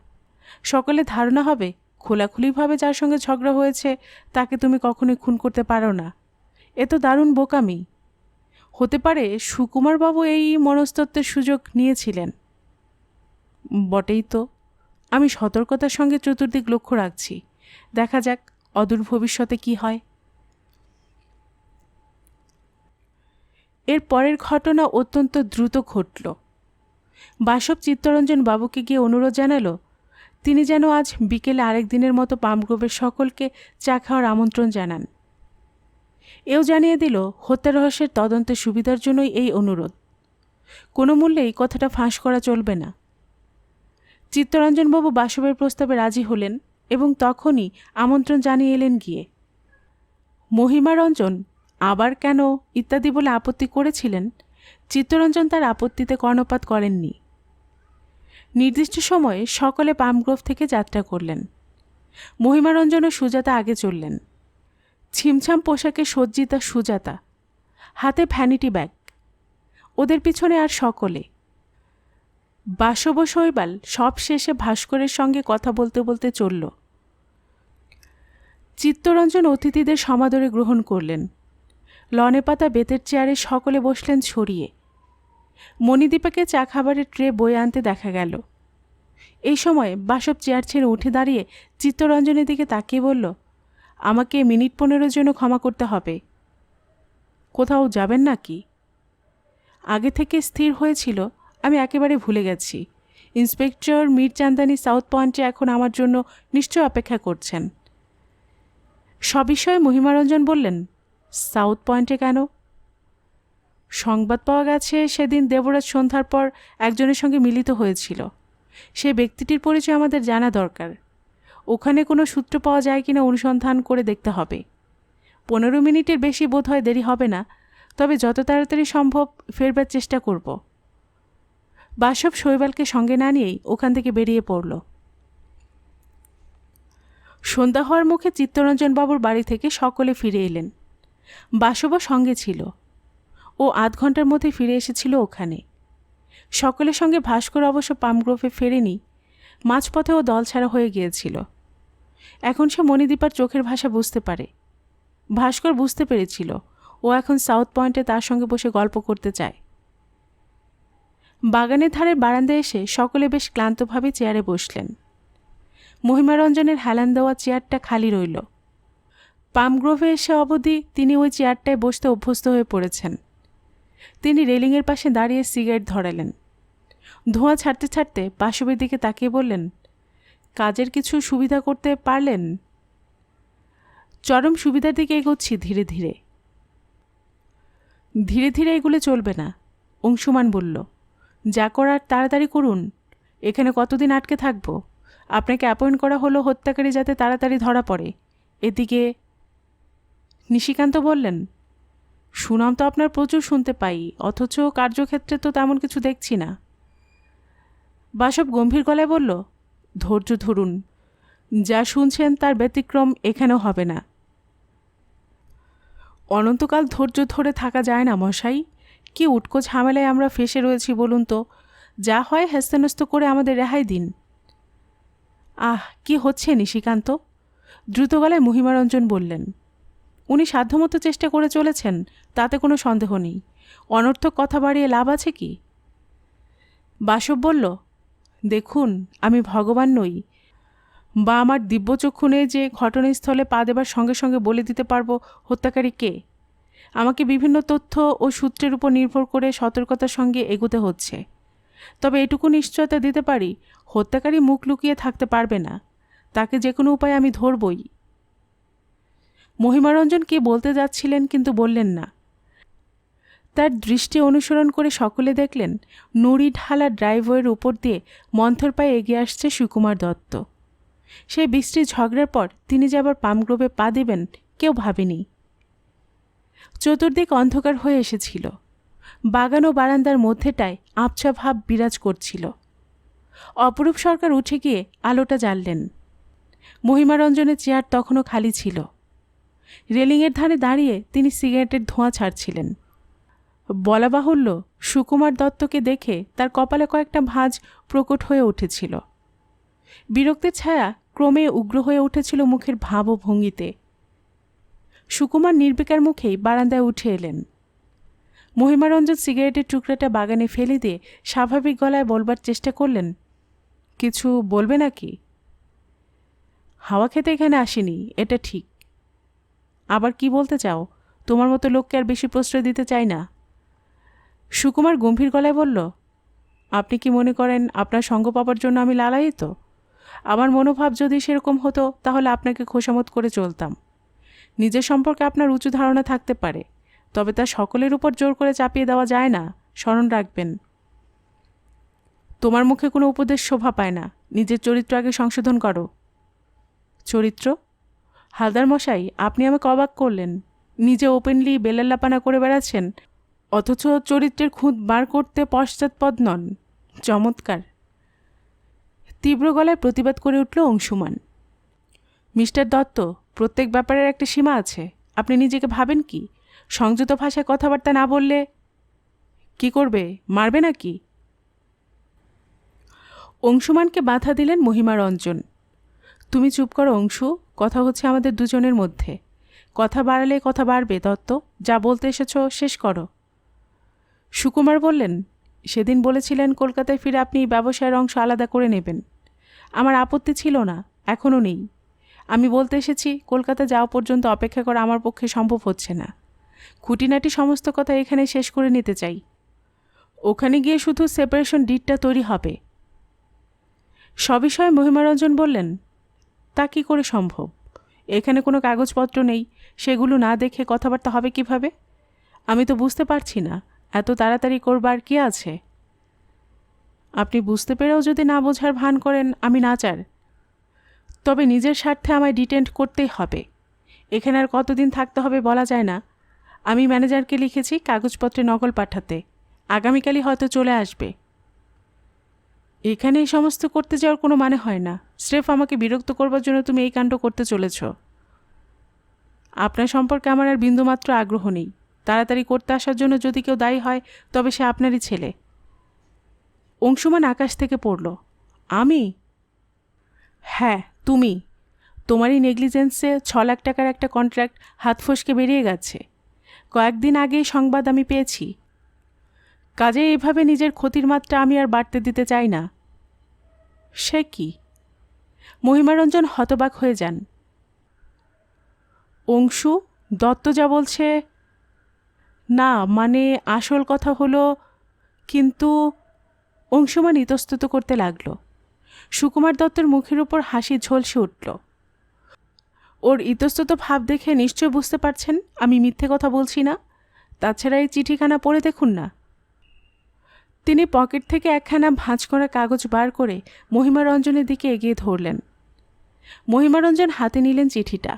Speaker 1: সকলে ধারণা হবে খোলাখুলিভাবে যার সঙ্গে ঝগড়া হয়েছে তাকে তুমি কখনোই খুন করতে পারো না। এ তো দারুণ বোকামি। হতে পারে সুকুমারবাবু এই মনস্তত্ত্বের সুযোগ নিয়েছিলেন। বটেই তো। আমি সতর্কতার সঙ্গে চতুর্দিক লক্ষ্য রাখছি, দেখা যাক অদূর ভবিষ্যতে কি হয়। এর পরের ঘটনা অত্যন্ত দ্রুত ঘটল। বাসব চিত্তরঞ্জন বাবুকে গিয়ে অনুরোধ জানালো তিনি যেন আজ বিকেলে আরেক দিনের মতো পামগ্রোভের সকলকে চা খাওয়ার আমন্ত্রণ জানান। এও জানিয়ে দিল হত্যা রহস্যের তদন্তের সুবিধার জন্যই এই অনুরোধ। কোনো মূল্যেই কথাটা ফাঁস করা চলবে না। চিত্তরঞ্জনবাবু বাসবের প্রস্তাবে রাজি হলেন এবং তখনই আমন্ত্রণ জানিয়ে এলেন গিয়ে। মহিমারঞ্জন আবার কেন ইত্যাদি বলে আপত্তি করেছিলেন, চিত্তরঞ্জন তার আপত্তিতে কর্ণপাত করেননি। নির্দিষ্ট সময়ে সকলে পামগ্রোভ থেকে যাত্রা করলেন। মহিমারঞ্জন ও সুজাতা আগে চললেন। ছিমছাম পোশাকে সজ্জিতা সুজাতা, হাতে ভ্যানিটি ব্যাগ, ওদের পিছনে আর সকলে। বাসব ও শৈবাল সব শেষে ভাস্করের সঙ্গে কথা বলতে বলতে চলল। চিত্তরঞ্জন অতিথিদের সমাদরে গ্রহণ করলেন। লনে পাতা বেতের চেয়ারে সকলে বসলেন ছড়িয়ে। মণিদীপাকে চা খাবারের ট্রে বয়ে আনতে দেখা গেল। এই সময় বাসব চেয়ার ছেড়ে উঠে দাঁড়িয়ে চিত্তরঞ্জনের দিকে তাকিয়ে বলল, আমাকে মিনিট 15 জন্য ক্ষমা করতে হবে। কোথাও যাবেন নাকি? আগে থেকে স্থির হয়েছিল, আমি একেবারে ভুলে গেছি। ইন্সপেক্টর মীরচান্দানি সাউথ পয়েন্টে এখন আমার জন্য নিশ্চয় অপেক্ষা করছেন। সবিষয়ে মহিমারঞ্জন বললেন, সাউথ পয়েন্টে কেন? সংবাদ পাওয়া গেছে সেদিন দেবরাজ সন্ধ্যার পর একজনের সঙ্গে মিলিত হয়েছিল। সে ব্যক্তিটির পরিচয় আমাদের জানা দরকার। ওখানে কোনো সূত্র পাওয়া যায় কিনা অনুসন্ধান করে দেখতে হবে। 15 মিনিটের বেশি বোধ হয় দেরি হবে না, তবে যত তাড়াতাড়ি সম্ভব ফেরবার চেষ্টা করব। বাসব শৈবালকে সঙ্গে না নিয়েই ওখান থেকে বেরিয়ে পড়ল। সন্ধ্যা হওয়ার মুখে চিত্তরঞ্জনবাবুর বাড়ি থেকে সকলে ফিরে এলেন। বাসবও সঙ্গে ছিল। ও আধ ঘন্টার মধ্যে ফিরে এসেছিল ওখানে। সকলের সঙ্গে ভাস্কর অবশ্য পামগ্রোভে ফেরেনি, মাঝপথে ও দল ছাড়া হয়ে গিয়েছিল। এখন সে মণিদীপার চোখের ভাষা বুঝতে পারে। ভাস্কর বুঝতে পেরেছিল ও এখন সাউথ পয়েন্টে তার সঙ্গে বসে গল্প করতে চায়। বাগানের ধারের বারান্দায় এসে সকলে বেশ ক্লান্তভাবে চেয়ারে বসলেন। মহিমারঞ্জনের হেলান দেওয়া চেয়ারটা খালি রইল। পামগ্রোভে এসে অবধি তিনি ওই চেয়ারটায় বসতে অভ্যস্ত হয়ে পড়েছেন। তিনি রেলিংয়ের পাশে দাঁড়িয়ে সিগারেট ধরালেন। ধোঁয়া ছাড়তে ছাড়তে বাসবের দিকে তাকিয়ে বললেন, কাজের কিছু সুবিধা করতে পারলেন? চরম সুবিধার দিকে এগোচ্ছি ধীরে ধীরে। ধীরে ধীরে এগুলো চলবে না, অংশুমান বলল। যা করার তাড়াতাড়ি করুন। এখানে কতদিন আটকে থাকব? আপনাকে অ্যাপয়েন্ট করা হলো হত্যাকারী যাতে তাড়াতাড়ি ধরা পড়ে। এদিকে নিশিকান্ত বললেন, সুনাম তো আপনার প্রচুর শুনতে পাই, অথচ কার্যক্ষেত্রে তো তেমন কিছু দেখছি না। বাসব গম্ভীর গলায় বলল, ধৈর্য ধরুন, যা শুনছেন তার ব্যতিক্রম এখানেও হবে না। অনন্তকাল ধৈর্য ধরে থাকা যায় না মশাই। কি উটকো ঝামেলায় আমরা ফেসে রয়েছি বলুন তো। যা হয় হেস্তনেস্ত করে আমাদের রেহাই দিন। আহ, কি হচ্ছে নিশিকান্ত? দ্রুত গলায় মহিমারঞ্জন বললেন। উনি সাধ্যমতো চেষ্টা করে চলেছেন, তাতে কোনো সন্দেহ নেই। অনর্থক কথা বাড়িয়ে লাভ আছে কি? বাসব বলল, দেখুন, আমি ভগবান নই, বা আমার দিব্যচক্ষু নেই যে ঘটনাস্থলে পা দেবার সঙ্গে সঙ্গে বলে দিতে পারবো হত্যাকারী কে। আমাকে বিভিন্ন তথ্য ও সূত্রের উপর নির্ভর করে সতর্কতার সঙ্গে এগোতে হচ্ছে। তবে এটুকু নিশ্চয়তা দিতে পারি, হত্যাকারী মুখ লুকিয়ে থাকতে পারবে না। তাকে যে কোনো উপায়ে আমি ধরবই। মহিমারঞ্জন কি বলতে যাচ্ছিলেন কিন্তু বললেন না। তার দৃষ্টি অনুসরণ করে সকলে দেখলেন নুড়ি ঢালা ড্রাইভওয়ের উপর দিয়ে মন্থর পায়ে এগিয়ে আসছে সুকুমার দত্ত। সেই বৃষ্টির ঝগড়ার পর তিনি যে আবার পামগ্রোভে পা দেবেন কেউ ভাবেনি। চতুর্দিক অন্ধকার হয়ে এসেছিল। বাগান ও বারান্দার মধ্যেটায় আবছা ভাব বিরাজ করছিল। অপরূপ সরকার উঠে গিয়ে আলোটা জ্বাললেন। মহিমারঞ্জনের চেয়ার তখনও খালি ছিল। রেলিংয়ের ধারে দাঁড়িয়ে তিনি সিগারেটের ধোঁয়া ছাড়ছিলেন। বলা বাহুল্য, সুকুমার দত্তকে দেখে তার কপালে কয়েকটা ভাঁজ প্রকট হয়ে উঠেছিল। বিরক্তির ছায়া ক্রমে উগ্র হয়ে উঠেছিল মুখের ভাব ও ভঙ্গিতে। সুকুমার নির্বিকার মুখেই বারান্দায় উঠে এলেন। মহিমারঞ্জন সিগারেটের টুকরাটা বাগানে ফেলে দিয়ে স্বাভাবিক গলায় বলবার চেষ্টা করলেন, কিছু বলবে নাকি? হাওয়া খেতে এখানে আসেনি, এটা ঠিক। আবার কি বলতে চাও? তোমার মতো লোককে আর বেশি প্রশ্রয় দিতে চাই না। সুকুমার গম্ভীর গলায় বলল, আপনি কি মনে করেন আপনার সঙ্গ পাবার জন্য আমি লালায়িত? আমার মনোভাব যদি সেরকম হতো তাহলে আপনাকে খোসামত করে চলতাম। নিজের সম্পর্কে আপনার উঁচু ধারণা থাকতে পারে, তবে তা সকলের উপর জোর করে চাপিয়ে দেওয়া যায় না, স্মরণ রাখবেন। তোমার মুখে কোনো উপদেশ শোভা পায় না। নিজের চরিত্র আগে সংশোধন করো। চরিত্র? হালদার মশাই, আপনি আমাকে অবাক করলেন। নিজে ওপেনলি বেলাল্লাপানা করে বেড়াচ্ছেন, অথচ চরিত্রের খুঁত বার করতে পশ্চাৎপদ নন। চমৎকার। তীব্র গলায় প্রতিবাদ করে উঠল অংশুমান। মিস্টার দত্ত, প্রত্যেক ব্যাপারের একটা সীমা আছে। আপনি নিজেকে ভাবেন কি সংযত ভাষায় কথাবার্তা না বললে? কি করবে, মারবে নাকি? অংশুমানকে বাধা দিলেন মহিমারঞ্জন। তুমি চুপ করো অংশু, কথা হচ্ছে আমাদের দুজনের মধ্যে। কথা বাড়ালে কথা বাড়বে। দত্ত, যা বলতে এসেছ শেষ করো। সুকুমার বললেন, সেদিন বলেছিলেন কলকাতায় ফিরে আপনি ব্যবসায়ের অংশ আলাদা করে নেবেন। আমার আপত্তি ছিল না, এখনও নেই। আমি বলতে এসেছি কলকাতা যাওয়া পর্যন্ত অপেক্ষা করা আমার পক্ষে সম্ভব হচ্ছে না। খুঁটিনাটি সমস্ত কথা এখানে শেষ করে নিতে চাই। ওখানে গিয়ে শুধু সেপারেশন ডিডটা তৈরি হবে। সবিষয়ে মহিমারঞ্জন বললেন, তা কী করে সম্ভব? এখানে কোনো কাগজপত্র নেই, সেগুলো না দেখে কথাবার্তা হবে কিভাবে? আমি তো বুঝতে পারছি না, এত তাড়াতাড়ি করবার কি আছে? আপনি বুঝতে পেরেও যদি না বোঝার ভান করেন আমি নাচার। তবে নিজের স্বার্থে আমায় ডিটেন্ড করতেই হবে। এখানে আর কতদিন থাকতে হবে বলা যায় না। আমি ম্যানেজারকে লিখেছি কাগজপত্রে নকল পাঠাতে। আগামীকালই হয়তো চলে আসবে। এখানে এই সমস্ত করতে যাওয়ার কোনো মানে হয় না। স্রেফ আমাকে বিরক্ত করবার জন্য তুমি এই কাণ্ড করতে চলেছ। আপনার সম্পর্কে আমার আর বিন্দুমাত্র আগ্রহ নেই। তাড়াতাড়ি করতে আসার জন্য যদি কেউ দায়ী হয় তবে সে আপনারই ছেলে। অংশুমান আকাশ থেকে পড়ল। আমি? হ্যাঁ, তুমি। তোমারই নেগলিজেন্সে 6 লাখ টাকার একটা কন্ট্রাক্ট হাত ফসকে বেরিয়ে গেছে। কয়েকদিন আগেই সংবাদ আমি পেয়েছি। কাজে এভাবে নিজের ক্ষতির মাত্রা আমি আর বাড়তে দিতে চাই না। সে কি? মহিমারঞ্জন হতবাক হয়ে যান। অংশু, দত্ত যা বলছে, না মানে আসল কথা হলো, কিন্তু অংশুমান ইতস্তত করতে লাগল। সুকুমার দত্তের মুখের উপর হাসি ঝলসে উঠল। ওর ইতস্তত ভাব দেখে নিশ্চয় বুঝতে পারছেন আমি মিথ্যে কথা বলছি না। তাছাড়া এই চিঠিখানা পড়ে দেখুন না। তিনি পকেট থেকে একখানা ভাঁজ করা কাগজ বার করে মহিমারঞ্জনের দিকে এগিয়ে ধরলেন। মহিমারঞ্জন হাতে নিলেন চিঠিটা।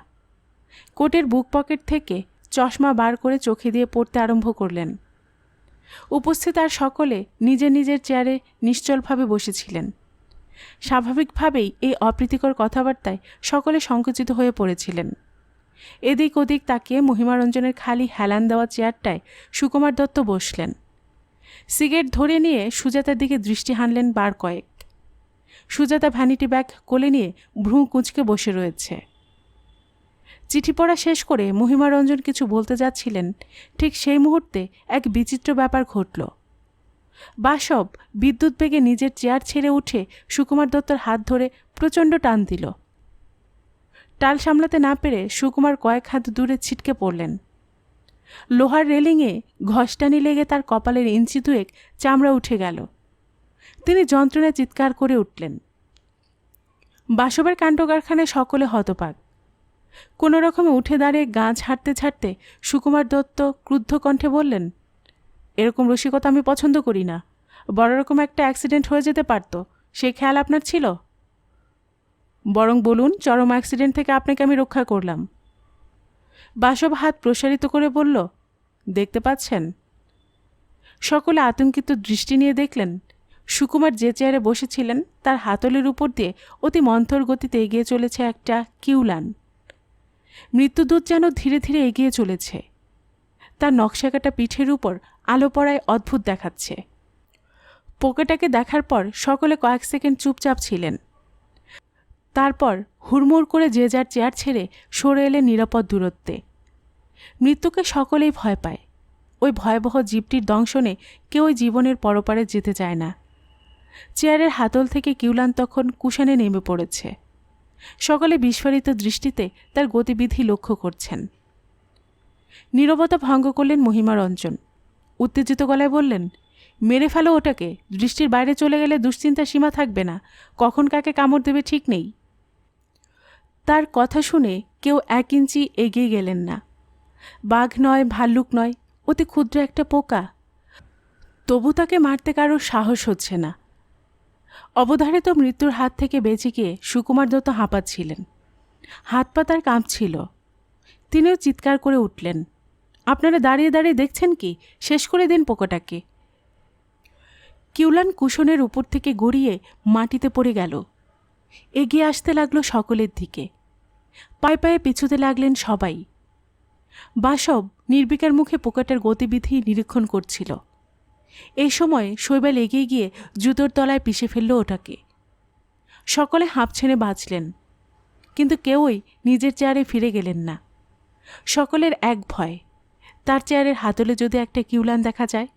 Speaker 1: কোটের বুক পকেট থেকে চশমা বার করে চোখে দিয়ে পড়তে আরম্ভ করলেন। উপস্থিত আর সকলে নিজের নিজের চেয়ারে নিশ্চলভাবে বসেছিলেন। স্বাভাবিকভাবেই এই অপ্রীতিকর কথাবার্তায় সকলে সংকুচিত হয়ে পড়েছিলেন। এদিক ওদিক তাকিয়ে মহিমারঞ্জনের খালি হেলান দেওয়া চেয়ারটায় সুকুমার দত্ত বসলেন। সিগারেট ধরে নিয়ে সুজাতার দিকে দৃষ্টি হানলেন বার কয়েক। সুজাতা ভ্যানিটি ব্যাগ কোলে নিয়ে ভ্রু কুঁচকে বসে রয়েছে। চিঠি পড়া শেষ করে মহিমারঞ্জন কিছু বলতে যাচ্ছিলেন, ঠিক সেই মুহূর্তে এক বিচিত্র ব্যাপার ঘটল। বাসব বিদ্যুৎ বেগে নিজের চেয়ার ছেড়ে উঠে সুকুমার দত্তর হাত ধরে প্রচণ্ড টান দিল। টাল সামলাতে না পেরে সুকুমার কয়েক হাত দূরে ছিটকে পড়লেন। লোহার রেলিংয়ে ঘষ্টানি লেগে তার কপালের ইঞ্চি দুয়েক চামড়া উঠে গেল। তিনি যন্ত্রণায় চিৎকার করে উঠলেন। বাসবের কাণ্ডকারখানায় সকলে হতবাক। কোনো রকমে উঠে দাঁড়িয়ে গা ঝাড়তে ঝাড়তে সুকুমার দত্ত ক্রুদ্ধ কণ্ঠে বললেন, এরকম রসিকতা আমি পছন্দ করি না। বড় রকম একটা অ্যাক্সিডেন্ট হয়ে যেতে পারত, সেই খেয়াল আপনার ছিল? বরং বলুন, চরম অ্যাক্সিডেন্ট থেকে আপনাকে আমি রক্ষা করলাম। বাসব হাত প্রসারিত করে বলল, দেখতে পাচ্ছেন? সকলে আতঙ্কিত দৃষ্টি নিয়ে দেখলেন সুকুমার যে চেয়ারে বসেছিলেন তার হাতলের উপর দিয়ে অতি মন্থর গতিতে এগিয়ে চলেছে একটা কিউলান। মৃত্যুদূত যেন ধীরে ধীরে এগিয়ে চলেছে। তার নকশাকাটা পিঠের উপর আলো পড়ায় অদ্ভুত দেখাচ্ছে। পোকাটাকে দেখার পর সকলে কয়েক সেকেন্ড চুপচাপ ছিলেন। তারপর হুড়মুড় করে যে যার চেয়ার ছেড়ে সরে এলেন নিরাপদ দূরত্বে। মৃত্যুকে সকলেই ভয় পায়। ওই ভয়াবহ জীবটির দংশনে কেউই জীবনের পরপারে যেতে চায় না। চেয়ারের হাতল থেকে কিউলান তখন কুশানে নেমে পড়েছে। সকলে বিস্ফারিত দৃষ্টিতে তার গতিবিধি লক্ষ্য করছেন। নীরবতা ভঙ্গ করলেন মহিমারঞ্জন। উত্তেজিত গলায় বললেন, মেরে ফেলো ওটাকে, দৃষ্টির বাইরে চলে গেলে দুশ্চিন্তার সীমা থাকবে না, কখন কাকে কামড় দেবে ঠিক নেই। তার কথা শুনে কেউ 1 ইঞ্চি এগিয়ে গেলেন না। বাঘ নয়, ভাল্লুক নয়, অতি ক্ষুদ্র একটা পোকা, তবু তাকে মারতে কারোর সাহস হচ্ছে না। অবধারিত মৃত্যুর হাত থেকে বেঁচে গিয়ে সুকুমার দত্ত হাঁপাচ্ছিলেন। হাত পা তার কাঁপছিল। তিনিও চিৎকার করে উঠলেন, আপনারা দাঁড়িয়ে দাঁড়িয়ে দেখছেন কি? শেষ করে দিন পোকাটাকে। কিউলান কুশনের উপর থেকে গড়িয়ে মাটিতে পড়ে গেল। এগিয়ে আসতে লাগলো সকলের দিকে। পায়ে পায়ে পিছুতে লাগলেন সবাই। বাসব নির্বিকার মুখে পোকাটার গতিবিধি নিরীক্ষণ করছিল। এই সময় শৈবাল এগিয়ে গিয়ে জুতোর তলায় পিষে ফেলল ওটাকে। সকলে হাঁপ ছেড়ে বাঁচলেন, কিন্তু কেউই নিজের চেয়ারে ফিরে গেলেন না। সকলের এক ভয়, তার চেয়ারের হাতলে যদি একটা কিউলান দেখা যায়।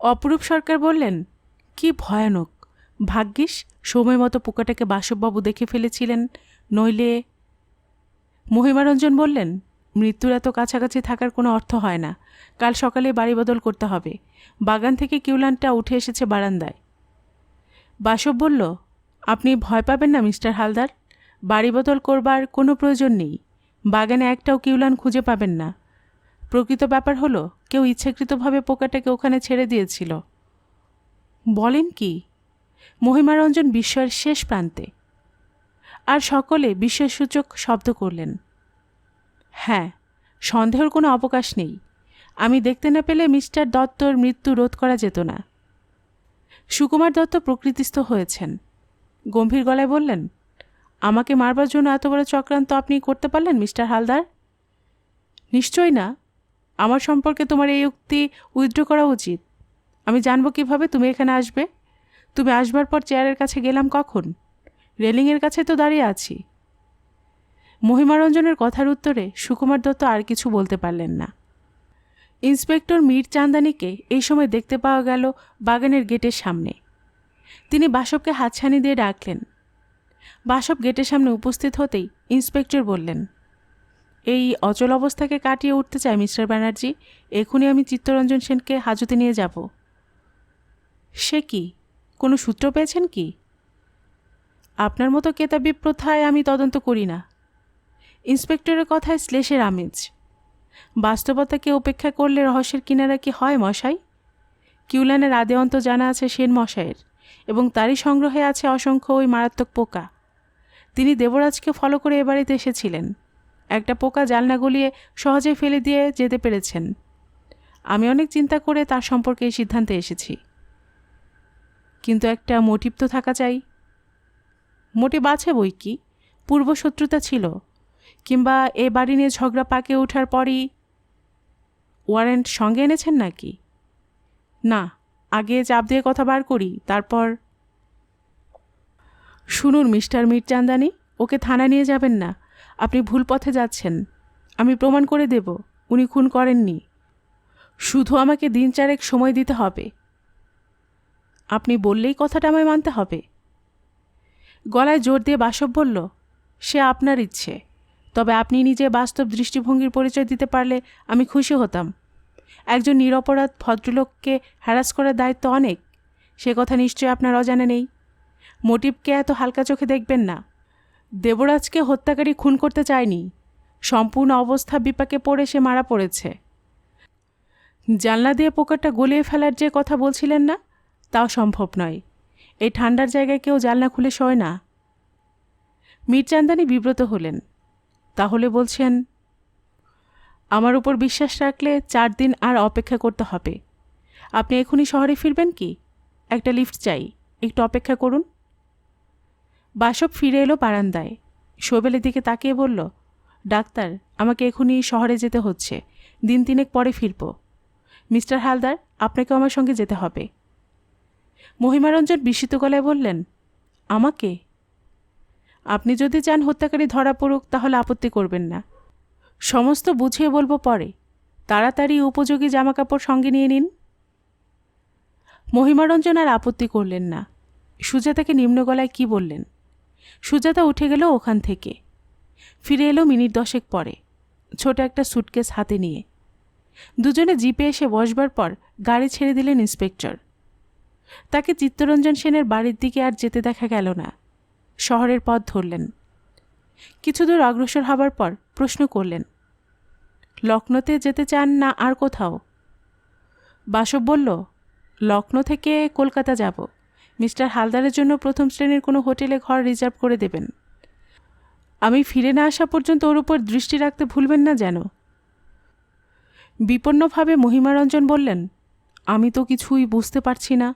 Speaker 1: অপরূপ সরকার বললেন, কি ভয়ানক! ভাগ্যিস সময় মতো পোকাটাকে বাসববাবু দেখে ফেলেছিলেন, নইলে। মহিমারঞ্জন বললেন, মৃত্যুর এত কাছাকাছি থাকার কোনো অর্থ হয় না। কাল সকালে বাড়ি বদল করতে হবে। বাগান থেকে কিউলানটা উঠে এসেছে বারান্দায়। বাসব বলল, আপনি ভয় পাবেন না মিস্টার হালদার, বাড়ি বদল করবার কোনো প্রয়োজন নেই। বাগানে একটাও কিউলান খুঁজে পাবেন না। প্রকৃত ব্যাপার হলো, কেউ ইচ্ছাকৃতভাবে পোকাটাকে ওখানে ছেড়ে দিয়েছিল। বলেন কি? মহিমারঞ্জন বিস্ময়ের শেষ প্রান্তে। আর সকলে বিস্ময়সূচক শব্দ করলেন। হ্যাঁ, সন্দেহের কোনো অবকাশ নেই। আমি দেখতে না পেলে মিস্টার দত্তর মৃত্যু রোধ করা যেত না। সুকুমার দত্ত প্রকৃতিস্থ হয়েছেন। গম্ভীর গলায় বললেন, আমাকে মারবার জন্য এত বড় চক্রান্ত আপনি করতে পারলেন মিস্টার হালদার? নিশ্চয়ই না। আমার সম্পর্কে তোমার এই উক্তি উইথড্র করা উচিত। আমি জানব কিভাবে তুমি এখানে আসবে? তুমি আসবার পর চেয়ারের কাছে গেলাম কখন? রেলিংয়ের কাছে তো দাঁড়িয়ে আছি। মহিমারঞ্জনের কথার উত্তরে সুকুমার দত্ত আর কিছু বলতে পারলেন না। ইন্সপেক্টর মীর চান্দানিকে এই সময় দেখতে পাওয়া গেল বাগানের গেটের সামনে। তিনি বাসবকে হাতছানি দিয়ে ডাকলেন। বাসব গেটের সামনে উপস্থিত হতেই ইন্সপেক্টর বললেন, এই অচল অবস্থাকে কাটিয়ে উঠতে চাই মিস্টার ব্যানার্জি। এখনই আমি চিত্তরঞ্জন সেনকে হাজতে নিয়ে যাব। সে কি, কোনো সূত্র পেয়েছেন কি? আপনার মতো কেতাবি প্রথায় আমি তদন্ত করি না। ইন্সপেক্টরের কথায় শ্লেষের আমেজ। বাস্তবতাকে উপেক্ষা করলে রহস্যের কিনারা কি হয় মশাই? কিউলানের আদে অন্ত জানা আছে সেন মশাইয়ের, এবং তারই সংগ্রহে আছে অসংখ্য ওই মারাত্মক পোকা। তিনি দেবরাজকে ফলো করে এ বাড়িতে এসেছিলেন। একটা পোকা জাল না গলিয়ে সহজে ফেলে দিয়ে যেতে পেরেছেন। আমি অনেক চিন্তা করে তার সম্পর্কে এই সিদ্ধান্তে এসেছি। কিন্তু একটা মোটিভ তো থাকা চাই। মোটিভ আছে বই কি, পূর্বশত্রুতা ছিল, কিংবা এ বাড়ি নিয়ে ঝগড়া পাকে ওঠার পরই। ওয়ারেন্ট সঙ্গে এনেছেন নাকি? না, আগে চাপ দিয়ে কথা বার করি, তারপর। শুনুন মিস্টার মিরচান্দানি, ওকে থানা নিয়ে যাবেন না। আপনি ভুল পথে যাচ্ছেন। আমি প্রমাণ করে দেব উনি খুন করেননি। শুধু আমাকে 3 4 সময় দিতে হবে। আপনি বললেই কথাটা আমায় মানতে হবে? গলায় জোর দিয়ে বাসব বলল, সে আপনার ইচ্ছে, তবে আপনি নিজে বাস্তব দৃষ্টিভঙ্গির পরিচয় দিতে পারলে আমি খুশি হতাম। একজন নিরপরাধ ভদ্রলোককে হ্যারাস করার দায়িত্ব অনেক, সে কথা নিশ্চয়ই আপনার অজানা নেই। মোটিভকে এত হালকা চোখে দেখবেন না। দেবরাজকে হত্যাকারী খুন করতে চায়নি। সম্পূর্ণ অবস্থা বিপাকে পড়ে সে মারা পড়েছে। জানলা দিয়ে পোকাটা গলিয়ে ফেলার যে কথা বলছিলেন না, তাও সম্ভব নয়। এই ঠান্ডার জায়গায় কেউ জানলা খুলে শোয় না। মীর চান্দানি বিব্রত হলেন। তাহলে বলছেন, আমার উপর বিশ্বাস রাখলে 4 দিন আর অপেক্ষা করতে হবে। আপনি এখনই শহরে ফিরবেন কি? একটা লিফট চাই, একটু অপেক্ষা করুন। বাসব ফিরে এলো বারান্দায়। শোবেলের দিকে তাকিয়ে বলল, ডাক্তার, আমাকে এখনই শহরে যেতে হচ্ছে। দিন 3 পরে ফিরব। মিস্টার হালদার, আপনাকেও আমার সঙ্গে যেতে হবে। মহিমারঞ্জন বিস্মিত গলায় বললেন, আমাকে? আপনি যদি চান হত্যাকারী ধরা পড়ুক তাহলে আপত্তি করবেন না। সমস্ত বুঝিয়ে বলবো পরে। তাড়াতাড়ি উপযোগী জামাকাপড় সঙ্গে নিয়ে নিন। মহিমারঞ্জন আর আপত্তি করলেন না। সুজাতাকে নিম্ন গলায় কি বললেন। সুজাতা উঠে গেল ওখান থেকে। ফিরে এলো মিনিট 10 পরে, ছোট একটা সুটকেস হাতে নিয়ে। দুজনে জিপে এসে বসবার পর গাড়ি ছেড়ে দিলেন ইন্সপেক্টর। তাকে চিত্তরঞ্জন সেনের বাড়ির দিকে আর যেতে দেখা গেল না। শহরের পথ ধরলেন। কিছু দূর অগ্রসর হবার পর প্রশ্ন করলেন, লখনৌতে যেতে চান না আর কোথাও? বাসব বলল, লখনৌ থেকে কলকাতা যাব। মিস্টার হালদারের জন্য 1ম শ্রেণীর কোনো হোটেলে ঘর রিজার্ভ করে দেবেন। আমি ফিরে না আসা পর্যন্ত ওর উপর দৃষ্টি রাখতে ভুলবেন না যেন। বিপন্নভাবে মহিমারঞ্জন বললেন, আমি তো কিছুই বুঝতে পারছি না।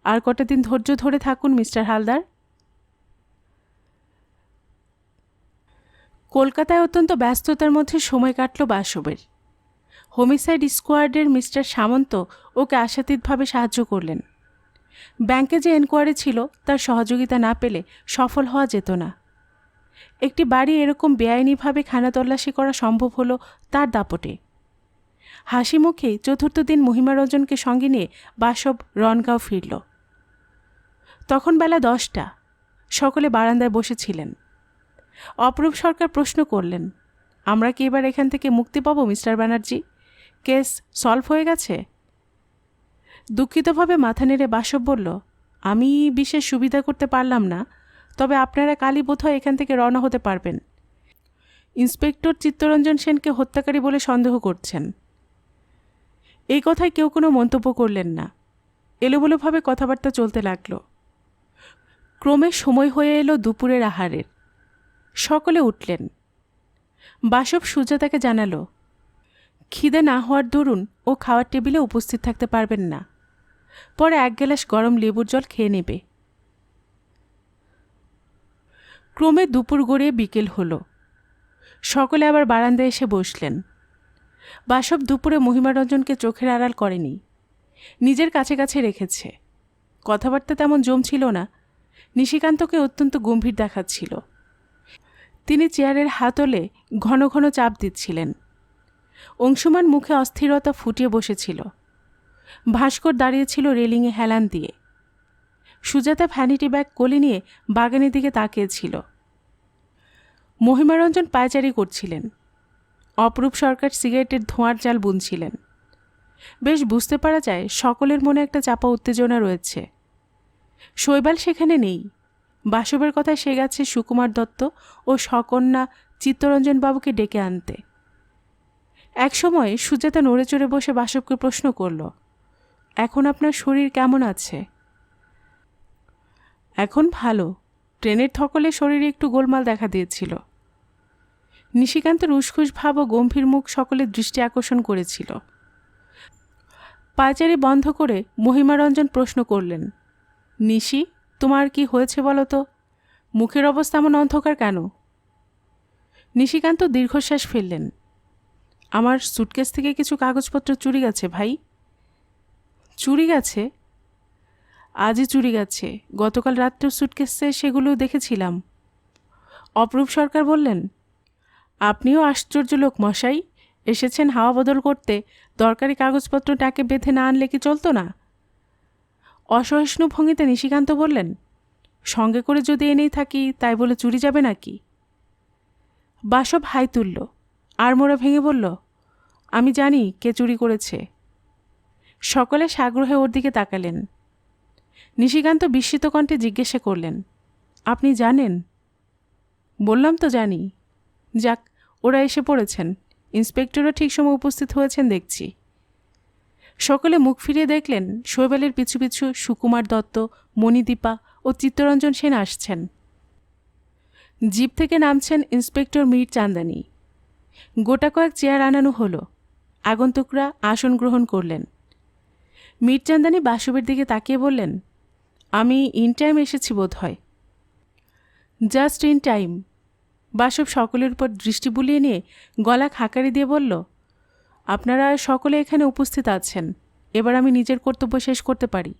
Speaker 1: আর কটা দিন ধৈর্য ধরে থাকুন মিস্টার হালদার। কলকাতায় অত্যন্ত ব্যস্ততার মধ্যে সময় কাটল বাসবের। হোমিসাইড স্কোয়াডের মিস্টার সামন্ত ওকে আশাতীতভাবে সাহায্য করলেন। ব্যাংকে যে এনকোয়ারি ছিল তার সহযোগিতা না পেলে সফল হওয়া যেত না। একটি বাড়ি এরকম বেআইনিভাবে খানাতল্লাশি করা সম্ভব হলো তার দাপটে। হাসি মুখেই 4র্থ দিন মহিমারঞ্জনকে সঙ্গে নিয়ে বাসব রনগাঁও ফিরল। তখন বেলা 10টা। সকলে বারান্দায় বসেছিলেন। অপরূপ সরকার প্রশ্ন করলেন, আমরা কি এবার এখান থেকে মুক্তি পাবো মিস্টার ব্যানার্জি? কেস সলভ হয়ে গেছে? দুঃখিতভাবে মাথা নেড়ে বাসব বলল, আমি বিশেষ সুবিধা করতে পারলাম না, তবে আপনারা কালই বোধহয় এখান থেকে রওনা হতে পারবেন। ইন্সপেক্টর চিত্তরঞ্জন সেনকে হত্যাকারী বলে সন্দেহ করছেন। এই কথায় কেউ কোনো মন্তব্য করলেন না। এলোমেলোভাবে কথাবার্তা চলতে লাগল। ক্রমে সময় হয়ে এলো দুপুরের আহারের। সকলে উঠলেন। বাসব সুজাতাকে জানালো, খিদে না হওয়ার দরুন ও খাওয়ার টেবিলে উপস্থিত থাকতে পারবেন না, পরে 1 গ্লাস গরম লেবুর জল খেয়ে নেবে। ক্রমে দুপুর গড়িয়ে বিকেল হলো। সকলে আবার বারান্দায় এসে বসলেন। বাসব দুপুরে মহিমারঞ্জনকে চোখের আড়াল করেনি, নিজের কাছে কাছে রেখেছে। কথাবার্তা তেমন জমছিল না। নিশিকান্তকে অত্যন্ত গম্ভীর দেখাচ্ছিল। তিনি চেয়ারের হাতলে ঘন ঘন চাপ দিচ্ছিলেন। অংশুমান মুখে অস্থিরতা ফুটিয়ে বসেছিল। ভাস্কর দাঁড়িয়েছিল রেলিংয়ে হেলান দিয়ে। সুজাতা ভ্যানিটি ব্যাগ কোলে নিয়ে বাগানের দিকে তাকিয়েছিল। মহিমারঞ্জন পায়চারি করছিলেন। অপরূপ সরকার সিগারেটের ধোঁয়ার জাল বুনছিলেন। বেশ বুঝতে পারা যায় সকলের মনে একটা চাপা উত্তেজনা রয়েছে। শৈবাল সেখানে নেই। বাসবের কথায় সে গেছে সুকুমার দত্ত ও সকন্যা চিত্তরঞ্জনবাবুকে ডেকে আনতে। একসময় সুজাতা নড়ে চড়ে বসে বাসবকে প্রশ্ন করল, এখন আপনার শরীর কেমন আছে? এখন ভালো। ট্রেনের ধকলে শরীরে একটু গোলমাল দেখা দিয়েছিল। নিশিকান্তের উসখুস ভাব ও গম্ভীর মুখ সকলের দৃষ্টি আকর্ষণ করেছিল। পায়চারি বন্ধ করে মহিমারঞ্জন প্রশ্ন করলেন, নিশি, তোমার কি হয়েছে বলো তো? মুখের অবস্থা এমন অন্ধকার কেন? নিশিকান্ত দীর্ঘশ্বাস ফেললেন। আমার সুটকেস থেকে কিছু কাগজপত্র চুরি গেছে ভাই। চুরি গেছে? আজই চুরি গেছে। গতকাল রাত্রেও সুটকেসে সেগুলো দেখেছিলাম। অপরূপ সরকার বললেন, আপনিও আশ্চর্য লোক মশাই। এসেছেন হাওয়া বদল করতে, দরকারি কাগজপত্র টাকে বেঁধে না আনলে কি চলতো না? অসহিষ্ণু ভঙ্গিতে নিশিকান্ত বললেন, সঙ্গে করে যদি এনেই থাকি তাই বলে চুরি যাবে নাকি? বাসব হাই তুলল। আড়মোড়া ভেঙে বলল, আমি জানি কে চুরি করেছে। সকলে সাগ্রহে ওর দিকে তাকালেন। নিশিকান্ত বিস্মিত কণ্ঠে জিজ্ঞাসা করলেন, আপনি জানেন? বললাম তো জানি। যাক, ওরা এসে পড়েছেন। ইন্সপেক্টরও ঠিক সময় উপস্থিত হয়েছেন দেখছি। সকলে মুখ ফিরিয়ে দেখলেন শৈবালের পিছু পিছু সুকুমার দত্ত, মণিদীপা ও চিত্তরঞ্জন সেন আসছেন। জিপ থেকে নামছেন ইন্সপেক্টর মীর চান্দানি। গোটা কয়েক চেয়ার আনানো হলো। আগন্তুকরা আসন গ্রহণ করলেন। মীর চান্দানি বাসবের দিকে তাকিয়ে বললেন, আমি ইন টাইম এসেছি বোধ হয়। Just in time. বাসব সকলের উপর দৃষ্টি বুলিয়ে নিয়ে গলা খাকারি দিয়ে বলল, আপনারা সকলে এখানে উপস্থিত আছেন, এবার আমি নিজের কর্তব্য শেষ করতে পারি।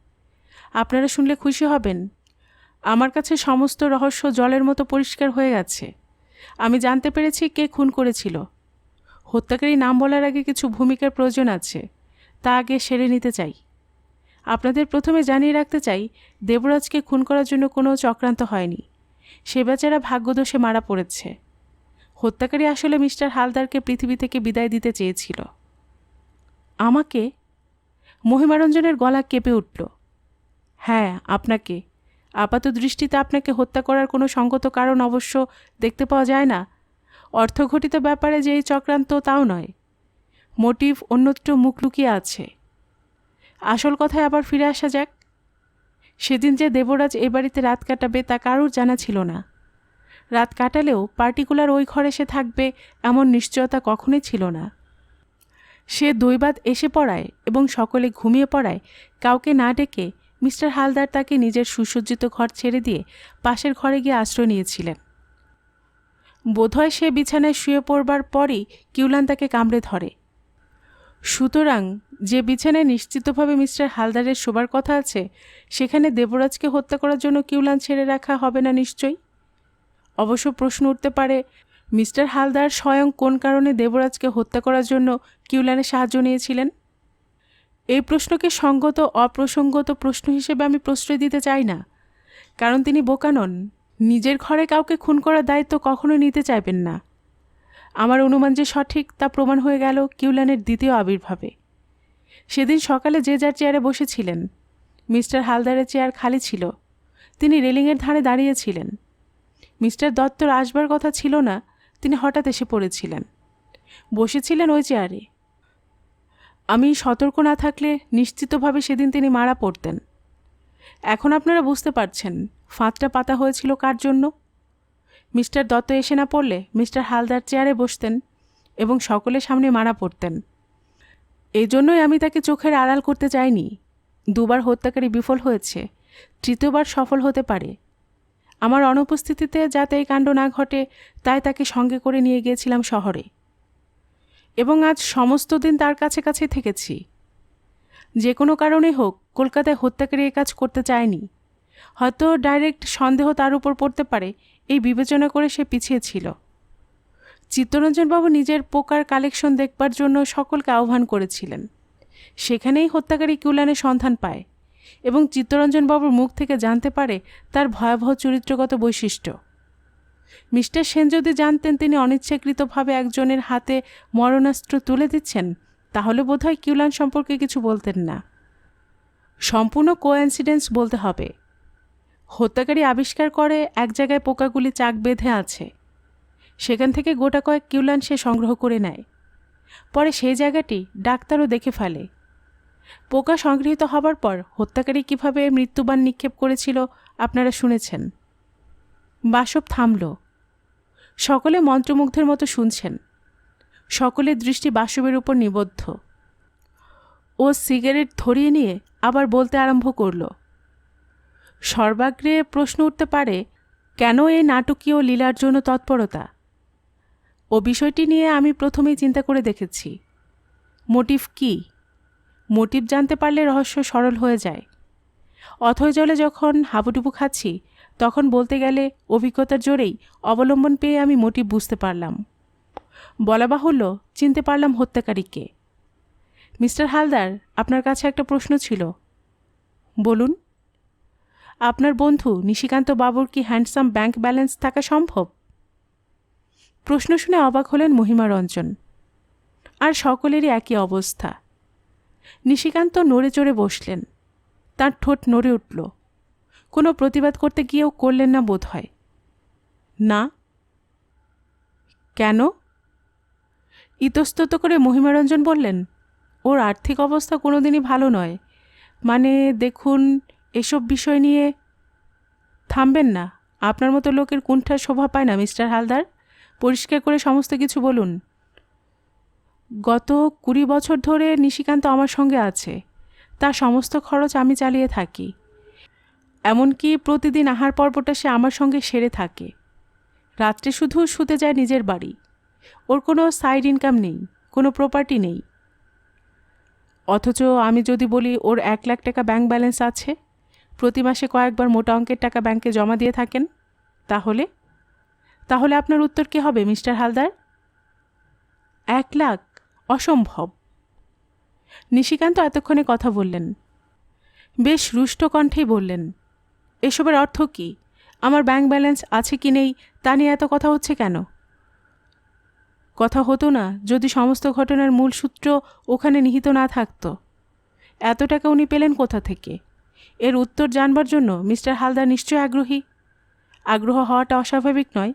Speaker 1: আপনারা শুনলে খুশি হবেন, আমার কাছে সমস্ত রহস্য জলের মতো পরিষ্কার হয়ে গেছে। আমি জানতে পেরেছি কে খুন করেছিল। হত্যাকারী নাম বলার আগে কিছু ভূমিকার প্রয়োজন আছে, তা আগে সেরে নিতে চাই। আপনাদের প্রথমে জানিয়ে রাখতে চাই, দেবরাজকে খুন করার জন্য কোনো চক্রান্ত হয়নি। সে বেচারা ভাগ্যদোষে মারা পড়েছে। হত্যাকারী আসলে মিস্টার হালদারকে পৃথিবী থেকে বিদায় দিতে চেয়েছিল। আমাকে? মহিমারঞ্জনের গলা কেঁপে উঠল। হ্যাঁ, আপনাকে। আপাত দৃষ্টিতে আপনাকে হত্যা করার কোনো সঙ্গত কারণ অবশ্য দেখতে পাওয়া যায় না। অর্থঘটিত ব্যাপারে যে এই চক্রান্ত তাও নয়। মোটিভ অন্যত্র মুখ লুকিয়ে আছে। আসল কথায় আবার ফিরে আসা যাক। সেদিন যে দেবরাজ এ বাড়িতে রাত কাটাবে তা কারুর জানা ছিল না। রাত কাটালেও পার্টিকুলার ওই ঘরে সে থাকবে এমন নিশ্চয়তা কখনোই ছিল না। সে দৈবাত এসে পড়ায় এবং সকলে ঘুমিয়ে পড়ায় কাউকে না ডেকে মিস্টার হালদার তাকে নিজের সুসজ্জিত ঘর ছেড়ে দিয়ে পাশের ঘরে গিয়ে আশ্রয় নিয়েছিলেন। বোধহয় সে বিছানায় শুয়ে পড়বার পরই কিউলান তাকে কামড়ে ধরে। সুতরাং যে বিছানায় নিশ্চিতভাবে মিস্টার হালদারের শোবার কথা আছে, সেখানে দেবরাজকে হত্যা করার জন্য কিউলান ছেড়ে রাখা হবে না নিশ্চয়ই। অবশ্য প্রশ্ন উঠতে পারে, মিস্টার হালদার স্বয়ং কোন কারণে দেবরাজকে হত্যা করার জন্য কিউলানের সাহায্য নিয়েছিলেন? এই প্রশ্নকে সঙ্গত অপ্রসঙ্গত প্রশ্ন হিসেবে আমি প্রশ্রয় দিতে চাই না, কারণ তিনি বোকা নন। নিজের ঘরে কাউকে খুন করার দায়িত্ব কখনোই নিতে চাইবেন না। আমার অনুমান যে সঠিক তা প্রমাণ হয়ে গেল কিউলানের দ্বিতীয় আবির্ভাবে। সেদিন সকালে যে যার চেয়ারে বসেছিলেন, মিস্টার হালদারের চেয়ার খালি ছিল। তিনি রেলিংয়ের ধারে দাঁড়িয়েছিলেন। মিস্টার দত্তর আসবার কথা ছিল না, তিনি হঠাৎ এসে পড়েছিলেন। বসেছিলেন ওই চেয়ারে। আমি সতর্ক না থাকলে নিশ্চিতভাবে সেদিন তিনি মারা পড়তেন। এখন আপনারা বুঝতে পারছেন ফাঁদটা পাতা হয়েছিল কার জন্য। মিস্টার দত্ত এসে না পড়লে মিস্টার হালদার চেয়ারে বসতেন এবং সকলের সামনে মারা পড়তেন। এই জন্যই আমি তাকে চোখের আড়াল করতে চাইনি। দুবার হত্যাকারী বিফল হয়েছে, তৃতীয়বার সফল হতে পারে। আমার অনুপস্থিতিতে যাতে এই কাণ্ড না ঘটে তাই তাকে সঙ্গে করে নিয়ে গিয়েছিলাম শহরে, এবং আজ সমস্ত দিন তার কাছে কাছে থেকেছি। যে কোনো কারণেই হোক কলকাতায় হত্যাকারী এ কাজ করতে চায়নি। হয়তো ডাইরেক্ট সন্দেহ তার উপর পড়তে পারে, এই বিবেচনা করে সে পিছিয়ে ছিল। চিত্তরঞ্জনবাবু নিজের পোকার কালেকশন দেখবার জন্য সকলকে আহ্বান করেছিলেন। সেখানেই হত্যাকারী কিউলানের সন্ধান পায় এবং চিত্তরঞ্জনবাবুর মুখ থেকে জানতে পারে তার ভয়াবহ চরিত্রগত বৈশিষ্ট্য। মিস্টার সেন যদি জানতেন তিনি অনিচ্ছাকৃতভাবে একজনের হাতে মরণাস্ত্র তুলে দিচ্ছেন, তাহলে বোধহয় কিউলান সম্পর্কে কিছু বলতেন না। সম্পূর্ণ কোইন্সিডেন্স বলতে হবে। হত্যাকারী আবিষ্কার করে এক জায়গায় পোকাগুলি চাক বেঁধে আছে। সেখান থেকে গোটা কয়েক কিউলান সে সংগ্রহ করে নেয়। পরে সেই জায়গাটি ডাক্তারও দেখে ফেলে। পোকা সংগৃহীত হবার পর হত্যাকারী কিভাবে মৃত্যুবাণ নিক্ষেপ করেছিল আপনারা শুনেছেন। বাসব থামল। সকলে মন্ত্রমুগ্ধের মতো শুনছেন। সকলের দৃষ্টি বাসবের উপর নিবদ্ধ। ও সিগারেট ধরিয়ে নিয়ে আবার বলতে আরম্ভ করল। সর্বাগ্রে প্রশ্ন উঠতে পারে, কেন এই নাটকীয় লীলার জন্য তৎপরতা? ও বিষয়টি নিয়ে আমি প্রথমেই চিন্তা করে দেখেছি। মোটিভ কী? মোটিভ জানতে পারলে রহস্য সরল হয়ে যায়। অথৈ জলে যখন হাবুডুবু খাচ্ছি, তখন বলতে গেলে অভিজ্ঞতার জোরেই অবলম্বন পেয়ে আমি মোটিভ বুঝতে পারলাম। বলা বাহুল্য, চিনতে পারলাম হত্যাকারীকে। মিস্টার হালদার, আপনার কাছে একটা প্রশ্ন ছিল। বলুন। আপনার বন্ধু নিশিকান্ত বাবুর কি হ্যান্ডসাম ব্যাংক ব্যালেন্স থাকা সম্ভব? প্রশ্ন শুনে অবাক হলেন মহিমারঞ্জন। আর সকলেরই একই অবস্থা। নিশিকান্ত নড়ে চড়ে বসলেন। তার ঠোঁট নড়ে উঠল। কোনো প্রতিবাদ করতে গিয়েও করলেন না বোধ হয়। না। কেন? ইতস্তত করে মহিমারঞ্জন বললেন, ওর আর্থিক অবস্থা কোনোদিনই ভালো নয়। মানে দেখুন, এসব বিষয় নিয়ে থামবেন না। আপনার মতো লোকের কুণ্ঠা শোভা পায় না মিস্টার হালদার। পরিষ্কার করে সমস্ত কিছু বলুন। গত 20 বছর ধরে নিশিকান্ত আমার সঙ্গে আছে। তার সমস্ত খরচ আমি চালিয়ে থাকি। এমনকি প্রতিদিন আহার পর্বটা সে আমার সঙ্গে সেরে থাকে। রাত্রে শুধু শুতে যায় নিজের বাড়ি। ওর কোনো সাইড ইনকাম নেই, কোনো প্রপার্টি নেই। অথচ আমি যদি বলি ওর 1 লাখ টাকা ব্যাংক ব্যালেন্স আছে, প্রতি মাসে কয়েকবার মোটা অঙ্কের টাকা ব্যাংকে জমা দিয়ে থাকেন, তাহলে তাহলে আপনার উত্তর কী হবে মিস্টার হালদার? 1 লাখ? অসম্ভব। নিশিকান্ত এতক্ষণে কথা বললেন। বেশ রুষ্ট কণ্ঠেই বললেন, এসবের অর্থ কী? আমার ব্যাংক ব্যালেন্স আছে কি নেই তা নিয়ে এত কথা হচ্ছে কেন? কথা হতো না যদি সমস্ত ঘটনার মূল সূত্র ওখানে নিহিত না থাকত। এত টাকা উনি পেলেন কোথা থেকে? এর উত্তর জানবার জন্য মিস্টার হালদার নিশ্চয়ই আগ্রহী। আগ্রহ হওয়াটা অস্বাভাবিক নয়,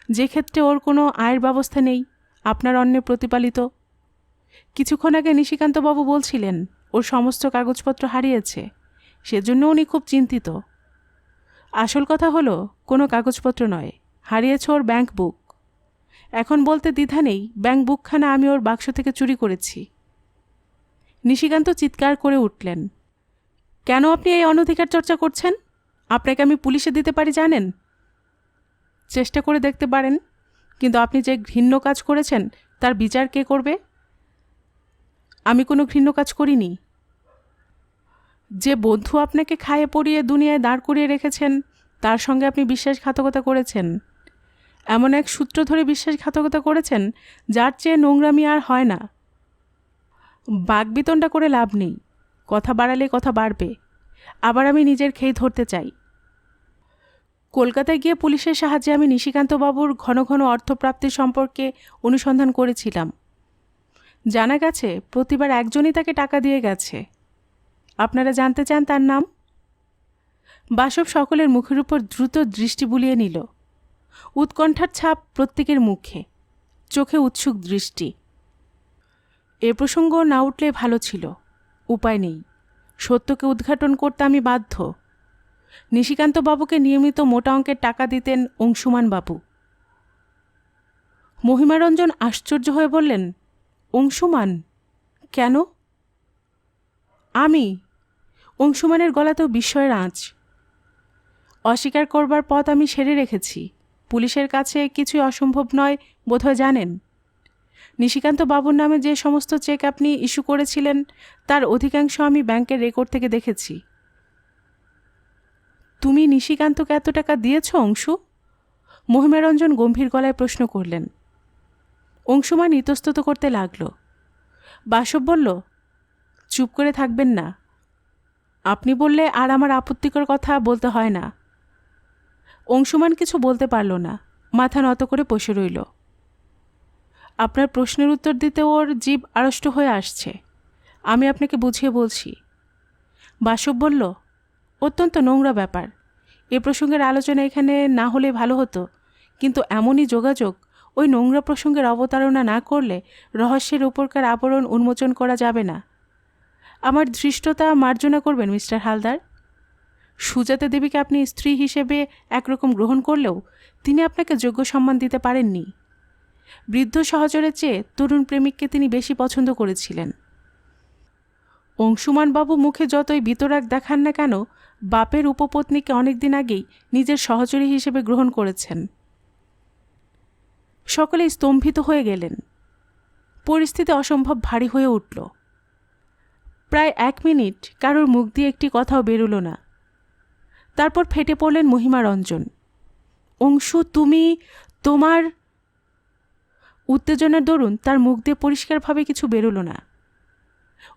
Speaker 1: যে ক্ষেত্রে ওর কোনো আয়ের ব্যবস্থা নেই, আপনার অন্যে প্রতিপালিত। কিছুক্ষণ আগে নিশিকান্তবাবু বলছিলেন ওর সমস্ত কাগজপত্র হারিয়েছে, সেজন্য উনি খুব চিন্তিত। আসল কথা হলো কোনো কাগজপত্র নয়, হারিয়েছে ওর ব্যাংক বুক। এখন বলতে দ্বিধা নেই, ব্যাংক বুকখানা আমি ওর বাক্স থেকে চুরি করেছি। নিশিকান্ত চিৎকার করে উঠলেন, কেন আপনি এই অনধিকার চর্চা করছেন? আপনাকে আমি পুলিশে দিতে পারি জানেন? চেষ্টা করে দেখতে পারেন, কিন্তু আপনি যে ঘৃণ্য কাজ করেছেন তার বিচার কে করবে? আমি কোনো ঘৃণ্য কাজ করিনি। যে বন্ধু আপনাকে খাইয়ে পড়িয়ে দুনিয়ায় দাঁড় করিয়ে রেখেছেন তার সঙ্গে আপনি বিশ্বাসঘাতকতা করেছেন। এমন এক সূত্র ধরে বিশ্বাসঘাতকতা করেছেন যার চেয়ে নোংরামি আর হয় না। বাকবিতণ্ডা করে লাভ নেই, কথা বাড়ালে কথা বাড়বে। আবার আমি নিজের খেই ধরতে চাই। কলকাতায় গিয়ে পুলিশের সাহায্যে আমি নিশিকান্তবাবুর ঘন ঘন অর্থপ্রাপ্তির সম্পর্কে অনুসন্ধান করেছিলাম। জানা গেছে প্রতিবার একজনই তাকে টাকা দিয়ে গেছে। আপনারা জানতে চান তার নাম? বাসব সকলের মুখের উপর দ্রুত দৃষ্টি বুলিয়ে নিল। উৎকণ্ঠার ছাপ প্রত্যেকের মুখে, চোখে উৎসুক দৃষ্টি। এ প্রসঙ্গ না উঠলে ভালো ছিল, উপায় নেই। সত্যকে উদ্ঘাটন করতে আমি বাধ্য। নিশিকান্তবাবুকে নিয়মিত মোটা অঙ্কের টাকা দিতেন অংশুমানবাবু। মহিমারঞ্জন আশ্চর্য হয়ে বললেন, অংশুমান? কেন? আমি? অংশুমানের গলাতেও বিস্ময়ের আঁচ। অস্বীকার করবার পথ আমি সেরে রেখেছি। পুলিশের কাছে কিছুই অসম্ভব নয় বোধহয় জানেন। নিশিকান্ত বাবুর নামে যে সমস্ত চেক আপনি ইস্যু করেছিলেন তার অধিকাংশ আমি ব্যাংকের রেকর্ড থেকে দেখেছি। তুমি নিশিকান্তকে এত টাকা দিয়েছ অংশু? মহিমারঞ্জন গম্ভীর গলায় প্রশ্ন করলেন। অংশুমান ইতস্তত করতে লাগল। বাসব বলল, চুপ করে থাকবেন না। আপনি বললে আর আমার আপত্তিকর কথা বলতে হয় না। অংশুমান কিছু বলতে পারল না, মাথা নত করে বসে রইল। আপনার প্রশ্নের উত্তর দিতে ওর জিভ আড়ষ্ট হয়ে আসছে। আমি আপনাকে বুঝিয়ে বলছি। বাসব বলল, অত্যন্ত নোংরা ব্যাপার। এ প্রসঙ্গের আলোচনা এখানে না হলে ভালো হতো, কিন্তু এমনই যোগাযোগ, ওই নোংরা প্রসঙ্গের অবতারণা না করলে রহস্যের উপরকার আবরণ উন্মোচন করা যাবে না। আমার ধৃষ্টতা মার্জনা করবেন মিস্টার হালদার। সুজাতা দেবীকে আপনি স্ত্রী হিসেবে একরকম গ্রহণ করলেও তিনি আপনাকে যোগ্য সম্মান দিতে পারেননি। বৃদ্ধ সহচরের চেয়ে তরুণ প্রেমিককে তিনি বেশি পছন্দ করেছিলেন। অংশুমানবাবু মুখে যতই বিতরাগ দেখান না কেন, বাপের উপপত্নীকে অনেকদিন আগেই নিজের সহচরী হিসেবে গ্রহণ করেছেন। সকলে স্তম্ভিত হয়ে গেলেন। পরিস্থিতি অসম্ভব ভারী হয়ে উঠল। প্রায় 1 মিনিট কারোর মুখ দিয়ে একটি কথাও বেরোল না। তারপর ফেটে পড়লেন মহিমারঞ্জন। অংশু, তোমার উত্তেজনার দরুন তার মুখ দিয়ে পরিষ্কারভাবে কিছু বেরোল না।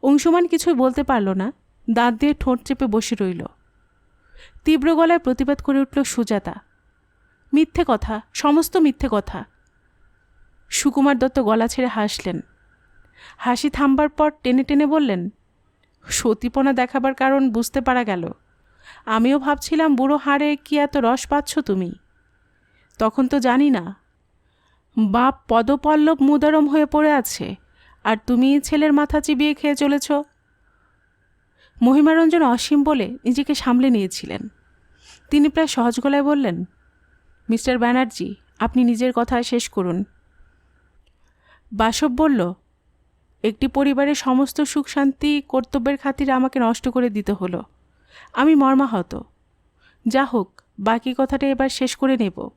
Speaker 1: অংশুমান কিছুই বলতে পারল না, দাঁত দিয়ে ঠোঁট চেপে বসে রইল। তীব্র গলায় প্রতিবাদ করে উঠল সুজাতা, মিথ্যে কথা, সমস্ত মিথ্যে কথা। সুকুমার দত্ত গলা ছেড়ে হাসলেন। হাসি থামবার পর টেনে টেনে বললেন, সতীপনা দেখাবার কারণ বুঝতে পারা গেল। আমিও ভাবছিলাম বুড়ো হাড়ে কি এত রস পাচ্ছ তুমি। তখন তো জানি না। বাপ পদপল্লব মুদারম হয়ে পড়ে আছে, আর তুমি ছেলের মাথা চিবিয়ে খেয়ে চলেছ। মহিমারঞ্জন অসীম বলে নিজেকে সামলে নিয়েছিলেন। তিনি প্রায় সহজ গলায় বললেন, মিস্টার ব্যানার্জি, আপনি নিজের কথা শেষ করুন। বাসব বলল, একটি পরিবারের সমস্ত সুখ শান্তি কর্তব্যের খাতিরে আমাকে নষ্ট করে দিতে হলো। আমি মর্মাহত। যা হোক, বাকি কথাটা এবার শেষ করে নেব।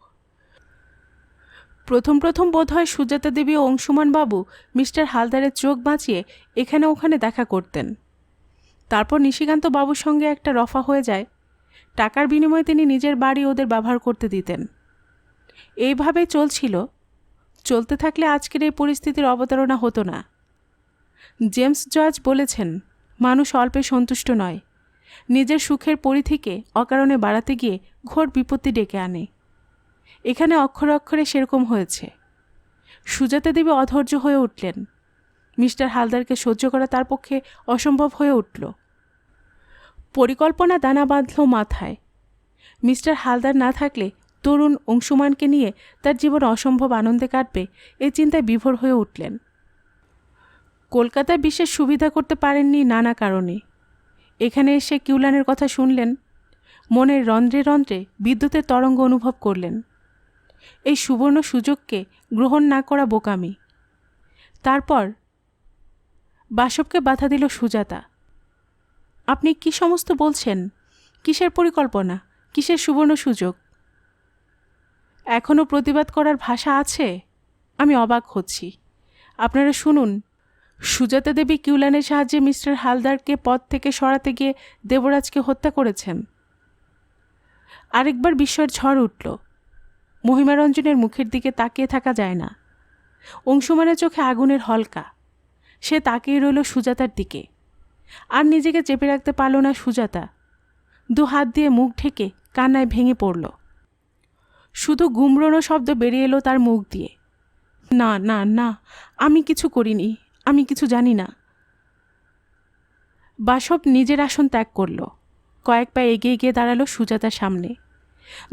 Speaker 1: প্রথম প্রথম বোধহয় সুজাতা দেবী ও অংশুমান বাবু মিস্টার হালদারের চোখ বাঁচিয়ে এখানে ওখানে দেখা করতেন। তারপর নিশিকান্ত বাবুর সঙ্গে একটা রফা হয়ে যায়। টাকার বিনিময়ে তিনি নিজের বাড়ি ওদের ব্যবহার করতে দিতেন। এইভাবেই চলছিল। চলতে থাকলে আজকের এই পরিস্থিতির অবতারণা হতো না। জেমস জর্জ বলেছেন, মানুষ অল্পে সন্তুষ্ট নয়, নিজের সুখের পরিধিকে অকারণে বাড়াতে গিয়ে ঘোর বিপত্তি ডেকে আনে। এখানে অক্ষরে অক্ষরে সেরকম হয়েছে। সুজাতা দেবী অধৈর্য হয়ে উঠলেন। মিস্টার হালদারকে সহ্য করা তার পক্ষে অসম্ভব হয়ে উঠল। পরিকল্পনা দানা বাঁধল মাথায়। মিস্টার হালদার না থাকলে তরুণ অংশুমানকে নিয়ে তার জীবন অসম্ভব আনন্দে কাটবে, এই চিন্তায় বিভোর হয়ে উঠলেন। কলকাতায় বিশেষ সুবিধা করতে পারেননি নানা কারণে। এখানে এসে কিউলানের কথা শুনলেন। মনের রন্ধ্রে রন্ধ্রে বিদ্যুতের তরঙ্গ অনুভব করলেন। এই সুবর্ণ সুযোগকে গ্রহণ না করা বোকামি। তারপর বাসবকে বাধা দিল সুজাতা। আপনি কি সমস্ত বলছেন? কিসের পরিকল্পনা? কিসের সুবর্ণ সুযোগ? এখনও প্রতিবাদ করার ভাষা আছে? আমি অবাক হচ্ছি। আপনারা শুনুন, সুজাতা দেবী কিউলানের সাহায্যে মিস্টার হালদারকে পদ থেকে সরাতে গিয়ে দেবরাজকে হত্যা করেছেন। আরেকবার বিস্ময়ের ঝড় উঠল। মহিমারঞ্জনের মুখের দিকে তাকিয়ে থাকা যায় না। অংশুমানের চোখে আগুনের হলকা। সে তাকিয়ে রইল সুজাতার দিকে। আর নিজেকে চেপে রাখতে পারল না সুজাতা। দু হাত দিয়ে মুখ ঢেকে কান্নায় ভেঙে পড়ল। শুধু গুমরানো শব্দ বেরিয়ে এলো তার মুখ দিয়ে। না না না, আমি কিছু করিনি, আমি কিছু জানি না। বাসব নিজের আসন ত্যাগ করল। কয়েক পা এগিয়ে গিয়ে দাঁড়ালো সুজাতার সামনে।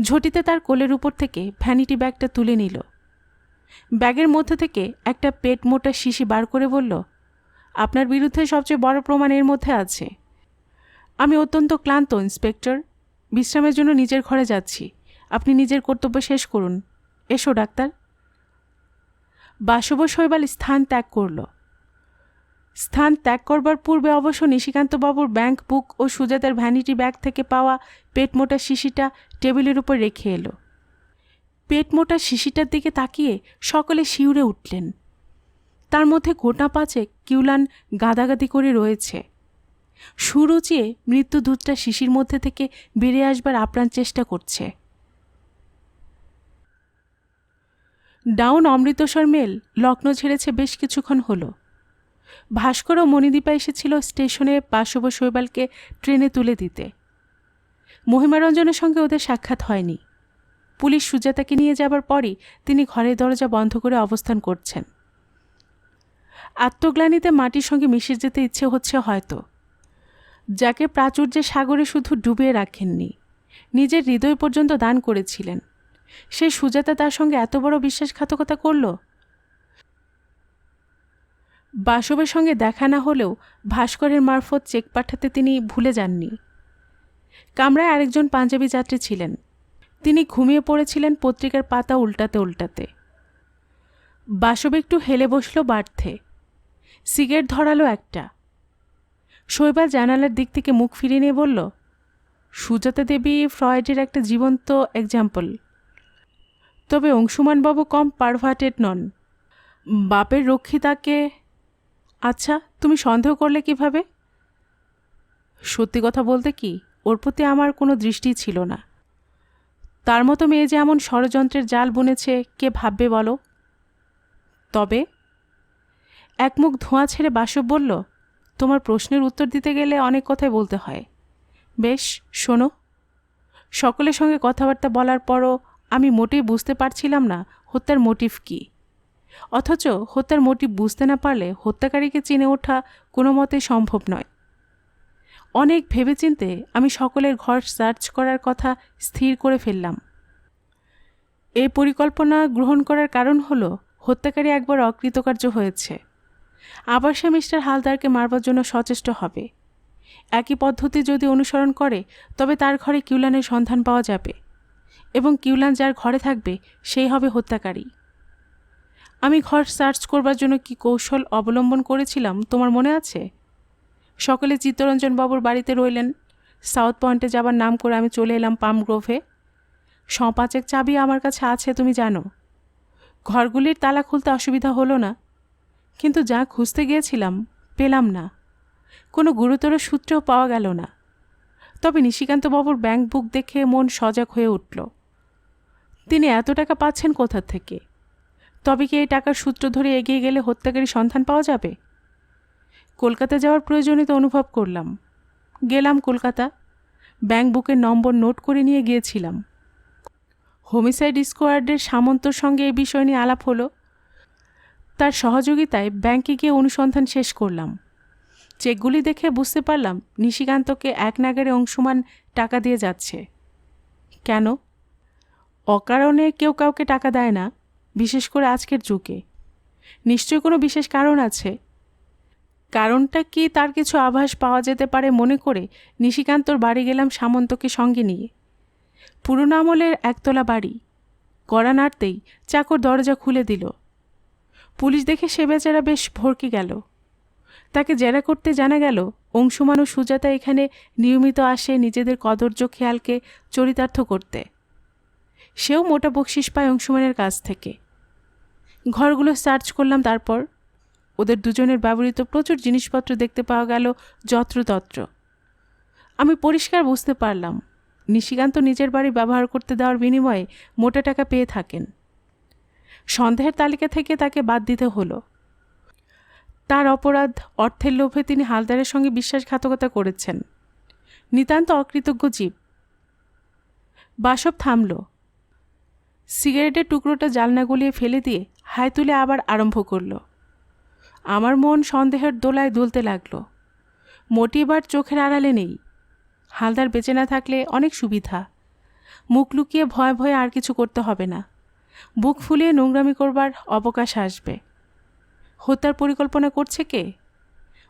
Speaker 1: ঝটিতে তার কোলের উপর থেকে ভ্যানিটি ব্যাগটা তুলে নিল। ব্যাগের মধ্যে থেকে একটা পেট মোটা শিশি বার করে বলল, আপনার বিরুদ্ধে সবচেয়ে বড় প্রমাণ এর মধ্যে আছে। আমি অত্যন্ত ক্লান্ত ইন্সপেক্টর। বিশ্রামের জন্য নিজের ঘরে যাচ্ছি। আপনি নিজের কর্তব্য শেষ করুন। এসো ডাক্তার। বাসব শৈবাল স্থান ত্যাগ করল। স্থান ত্যাগ করবার পূর্বে অবশ্য নিশিকান্তবাবুর ব্যাংক বুক ও সুজাতার ভ্যানিটি ব্যাগ থেকে পাওয়া পেটমোটা শিশিটা টেবিলের উপর রেখে এলো। পেটমোটা শিশিটার দিকে তাকিয়ে সকলে শিউরে উঠলেন। তার মধ্যে গোটা পাঁচেক কিউলান গাদাগাদি করে রয়েছে। সুরুচিয়ে মৃত্যুদূতটা শিশির মধ্যে থেকে বেরিয়ে আসবার আপ্রাণ চেষ্টা করছে। ডাউন অমৃতসর মেল লখনৌ ছেড়েছে বেশ কিছুক্ষণ হলো। ভাস্কর ও মণিদীপা এসেছিল স্টেশনে বাসব শৈবালকে ট্রেনে তুলে দিতে। মহিমারঞ্জনের সঙ্গে ওদের সাক্ষাৎ হয়নি। পুলিশ সুজাতাকে নিয়ে যাবার পরই তিনি ঘরের দরজা বন্ধ করে অবস্থান করছেন। আত্মগ্লানিতে মাটির সঙ্গে মিশে যেতে ইচ্ছে হচ্ছে হয়তো। যাকে প্রাচুর্যের সাগরে শুধু ডুবিয়ে রাখেননি, নিজের হৃদয় পর্যন্ত দান করেছিলেন, সে সুজাতা তার সঙ্গে এত বড় বিশ্বাসঘাতকতা করল। বাসবের সঙ্গে দেখা না হলেও ভাস্করের মারফত চেক পাঠাতে তিনি ভুলে যাননি। কামরায় আরেকজন পাঞ্জাবি যাত্রী ছিলেন। তিনি ঘুমিয়ে পড়েছিলেন পত্রিকার পাতা উল্টাতে উল্টাতে। বাসব একটু হেলে বসল বার্থে। সিগারেট ধরালো একটা। শৈবাল জানালার দিক থেকে মুখ ফিরিয়ে নিয়ে বলল, সুজাতা দেবী ফ্রয়েডের একটা জীবন্ত এক্সাম্পল। তবে অংশুমানবাবু কম পারভার্টেড নন। বাপের রক্ষী তাকে। আচ্ছা, তুমি সন্দেহ করলে কিভাবে? সত্যি কথা বলতে কি, ওর প্রতি আমার কোনো দৃষ্টিই ছিল না। তার মতো মেয়ে যে এমন ষড়যন্ত্রের জাল বুনেছে কে ভাববে বলো? তবে এক মুখ ধোঁয়া ছেড়ে বাসব বলল, তোমার প্রশ্নের উত্তর দিতে গেলে অনেক কথাই বলতে হয়। বেশ, শোনো। সকলের সঙ্গে কথাবার্তা বলার পরও আমি মোটেই বুঝতে পারছিলাম না হত্যার মোটিভ কী। অথচ হত্যার মোটিভ বুঝতে না পারলে হত্যাকারীকে চিনে ওঠা কোনো মতে সম্ভব নয়। অনেক ভেবেচিন্তে আমি সকলের ঘর সার্চ করার কথা স্থির করে ফেললাম। এই পরিকল্পনা গ্রহণ করার কারণ হলো হত্যাকারী একবার অকৃতকার্য হয়েছে, আবার সে মিস্টার হালদারকে মারবার জন্য সচেষ্ট হবে। একই পদ্ধতি যদি অনুসরণ করে তবে তার ঘরে কিউলানের সন্ধান পাওয়া যাবে এবং কিউলান যার ঘরে থাকবে সেই হবে হত্যাকারী। আমি ঘর সার্চ করবার জন্য কি কৌশল অবলম্বন করেছিলাম তোমার মনে আছে? সকলে চিত্তরঞ্জন বাবুর বাড়িতে রইলেন। সাউথ পয়েন্টে যাবার নাম করে আমি চলে এলাম পাম গ্রোভে। ৫ চাবি আমার কাছে আছে তুমি জানো। ঘরগুলির তালা খুলতে অসুবিধা হলো না, কিন্তু যা খুঁজতে গিয়েছিলাম পেলাম না। কোনো গুরুতর সূত্রেও পাওয়া গেল না। তবে নিশিকান্তবাবুর ব্যাংক বুক দেখে মন সজাগ হয়ে উঠল। তিনি এত টাকা পাচ্ছেন কোথা থেকে? তবে কি এই টাকার সূত্র ধরে এগিয়ে গেলে হত্যাকারী সন্ধান পাওয়া যাবে? কলকাতা যাওয়ার প্রয়োজনীয়তা অনুভব করলাম। গেলাম কলকাতা। ব্যাংক বুকের নম্বর নোট করে নিয়ে গিয়েছিলাম। হোমিসাইড স্কোয়াডের সামন্তর সঙ্গে এই বিষয় নিয়ে আলাপ হলো। তার সহযোগিতায় ব্যাংকে গিয়ে অনুসন্ধান শেষ করলাম। চেকগুলি দেখে বুঝতে পারলাম নিশিকান্তকে এক নাগারে অংশমান টাকা দিয়ে যাচ্ছে। কেন? অকারণে কেউ কাউকে টাকা দেয় না, বিশেষ করে আজকের যুগে। নিশ্চয়ই কোনো বিশেষ কারণ আছে। কারণটা কি তার কিছু আভাস পাওয়া যেতে পারে মনে করে নিশিকান্তর বাড়ি গেলাম সামন্তকে সঙ্গে নিয়ে। পুরনো আমলের একতলা বাড়ি। কড়া নাড়তেই চাকর দরজা খুলে দিল। পুলিশ দেখে সে বেচারা বেশ ভরকে গেল। তাকে জেরা করতে জানা গেল অংশুমান ও সুজাতা এখানে নিয়মিত আসে নিজেদের কদর্য খেয়ালকে চরিতার্থ করতে। সেও মোটা বকশিস পায় অংশুমানের কাছ থেকে। ঘরগুলো সার্চ করলাম। তারপর ওদের দুজনের ব্যবহৃত প্রচুর জিনিসপত্র দেখতে পাওয়া গেল যত্রতত্র। আমি পরিষ্কার বুঝতে পারলাম নিশিকান্ত নিজের বাড়ি ব্যবহার করতে দেওয়ার বিনিময়ে মোটা টাকা পেয়ে থাকেন। সন্দেহের তালিকা থেকে তাকে বাদ দিতে হলো। তার অপরাধ অর্থের লোভে তিনি হালদারের সঙ্গে বিশ্বাসঘাতকতা করেছেন। নিতান্ত অকৃতজ্ঞ জীব। বাসব থামল। সিগারেটের টুকরোটা জালনা গলিয়ে ফেলে দিয়ে হাই তুলে আবার আরম্ভ করল। আমার মন সন্দেহের দোলায় দুলতে লাগলো। মোটি এবার চোখের আড়ালে নেই। হালদার বেঁচে না থাকলে অনেক সুবিধা। মুখ লুকিয়ে ভয়ে ভয়ে আর কিছু করতে হবে না। বুক ফুলিয়ে নোংরামি করবার অবকাশ আসবে। হত্যার পরিকল্পনা করছে কে?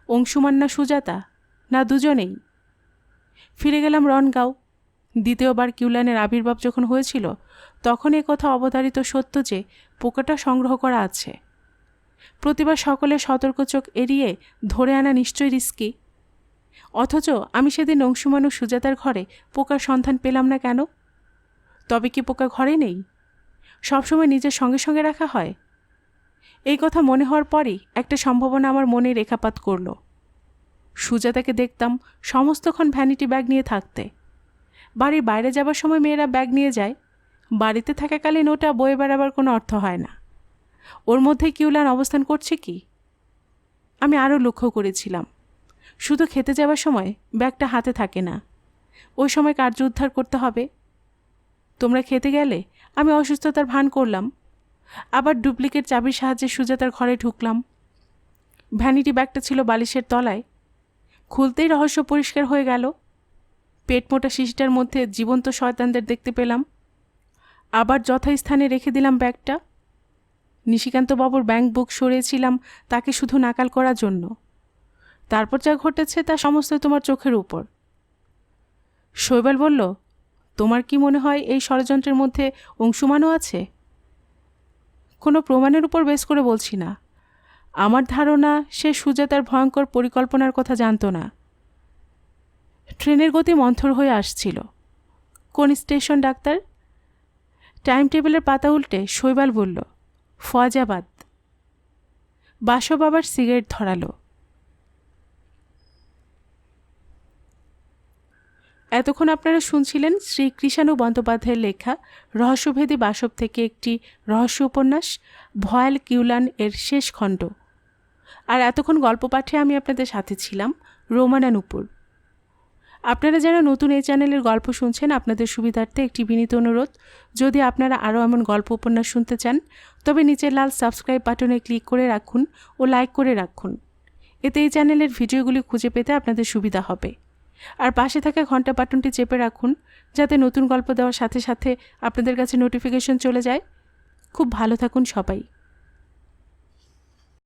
Speaker 1: অংশুমান না সুজাতা, না দুজনেই? ফিরে গেলাম রনগাঁও। দ্বিতীয়বার কিউলানের আবির্ভাব যখন হয়েছিল তখন এ কথা অবধারিত সত্য যে পোকাটা সংগ্রহ করা আছে। প্রতিবার সকলের সতর্ক চোখ এড়িয়ে ধরে আনা নিশ্চয়ই রিস্কি। অথচ আমি সেদিন অংশুমান ও সুজাতার ঘরে পোকার সন্ধান পেলাম না কেন? তবে কি পোকা ঘরে নেই? সবসময় নিজের সঙ্গে সঙ্গে রাখা হয়? এই কথা মনে হওয়ার পরই একটা সম্ভাবনা আমার মনে রেখাপাত করল। সুজাতাকে দেখতাম সমস্তক্ষণ ভ্যানিটি ব্যাগ নিয়ে থাকতে। বাড়ির বাইরে যাবার সময় মেয়েরা ব্যাগ নিয়ে যায়, বাড়িতে থাকাকালীন ওটা বয়ে বেড়াবার কোনো অর্থ হয় না। ওর মধ্যে কিউলান অবস্থান করছে কি? আমি আরও লক্ষ্য করেছিলাম, শুধু খেতে যাওয়ার সময় ব্যাগটা হাতে থাকে না। ওই সময় কার্য উদ্ধার করতে হবে। তোমরা খেতে গেলে আমি অসুস্থতার ভান করলাম, আবার ডুপ্লিকেট চাবির সাহায্যে সুজাতার ঘরে ঢুকলাম। ভ্যানিটি ব্যাগটা ছিল বালিশের তলায়। খুলতেই রহস্য পরিষ্কার হয়ে গেল। পেটমোটা শিশিটার মধ্যে জীবন্ত শয়তানদের দেখতে পেলাম। আবার যথাস্থানে রেখে দিলাম ব্যাগটা। নিশিকান্তবাবুর ব্যাংক বুক সরিয়েছিলাম তাকে শুধু নাকাল করার জন্য। তারপর যা ঘটেছে তা সমস্ত তোমার চোখের উপর। শৈবাল বলল, তোমার কি মনে হয় এই ষড়যন্ত্রের মধ্যে অংশুমানও আছে? কোনো প্রমাণের উপর বেস করে বলছি না। আমার ধারণা সে সুজাতার ভয়ঙ্কর পরিকল্পনার কথা জানত না। ট্রেনের গতি মন্থর হয়ে আসছিল। কোন স্টেশন ডাক্তার? টাইম টেবিলের পাতা উল্টে শৈবাল বলল, ফয়জাবাদ। বাসব আবার সিগারেট ধরালো। এতক্ষণ আপনারা শুনছিলেন শ্রী কৃষাণু বন্দ্যোপাধ্যায়ের লেখা রহস্যভেদী বাসব থেকে একটি রহস্য উপন্যাস ভয়াল কিউলান এর শেষ খণ্ড। আর এতক্ষণ গল্প পাঠে আমি আপনাদের সাথে ছিলাম রোমানা নূপুর। আপনারা যারা নতুন এই চ্যানেলের গল্প শুনছেন, আপনাদের সুবিধার্থে একটি বিনীত অনুরোধ, যদি আপনারা আরও এমন গল্প উপন্যাস শুনতে চান তবে নিচের লাল সাবস্ক্রাইব বাটনে ক্লিক করে রাখুন ও লাইক করে রাখুন। এতে এই চ্যানেলের ভিডিওগুলি খুঁজে পেতে আপনাদের সুবিধা হবে। আর পাশে থাকা ঘন্টা বাটনটি চেপে রাখুন, যাতে নতুন গল্প দেওয়ার সাথে সাথে আপনাদের কাছে নোটিফিকেশন চলে যায়। খুব ভালো থাকুন সবাই।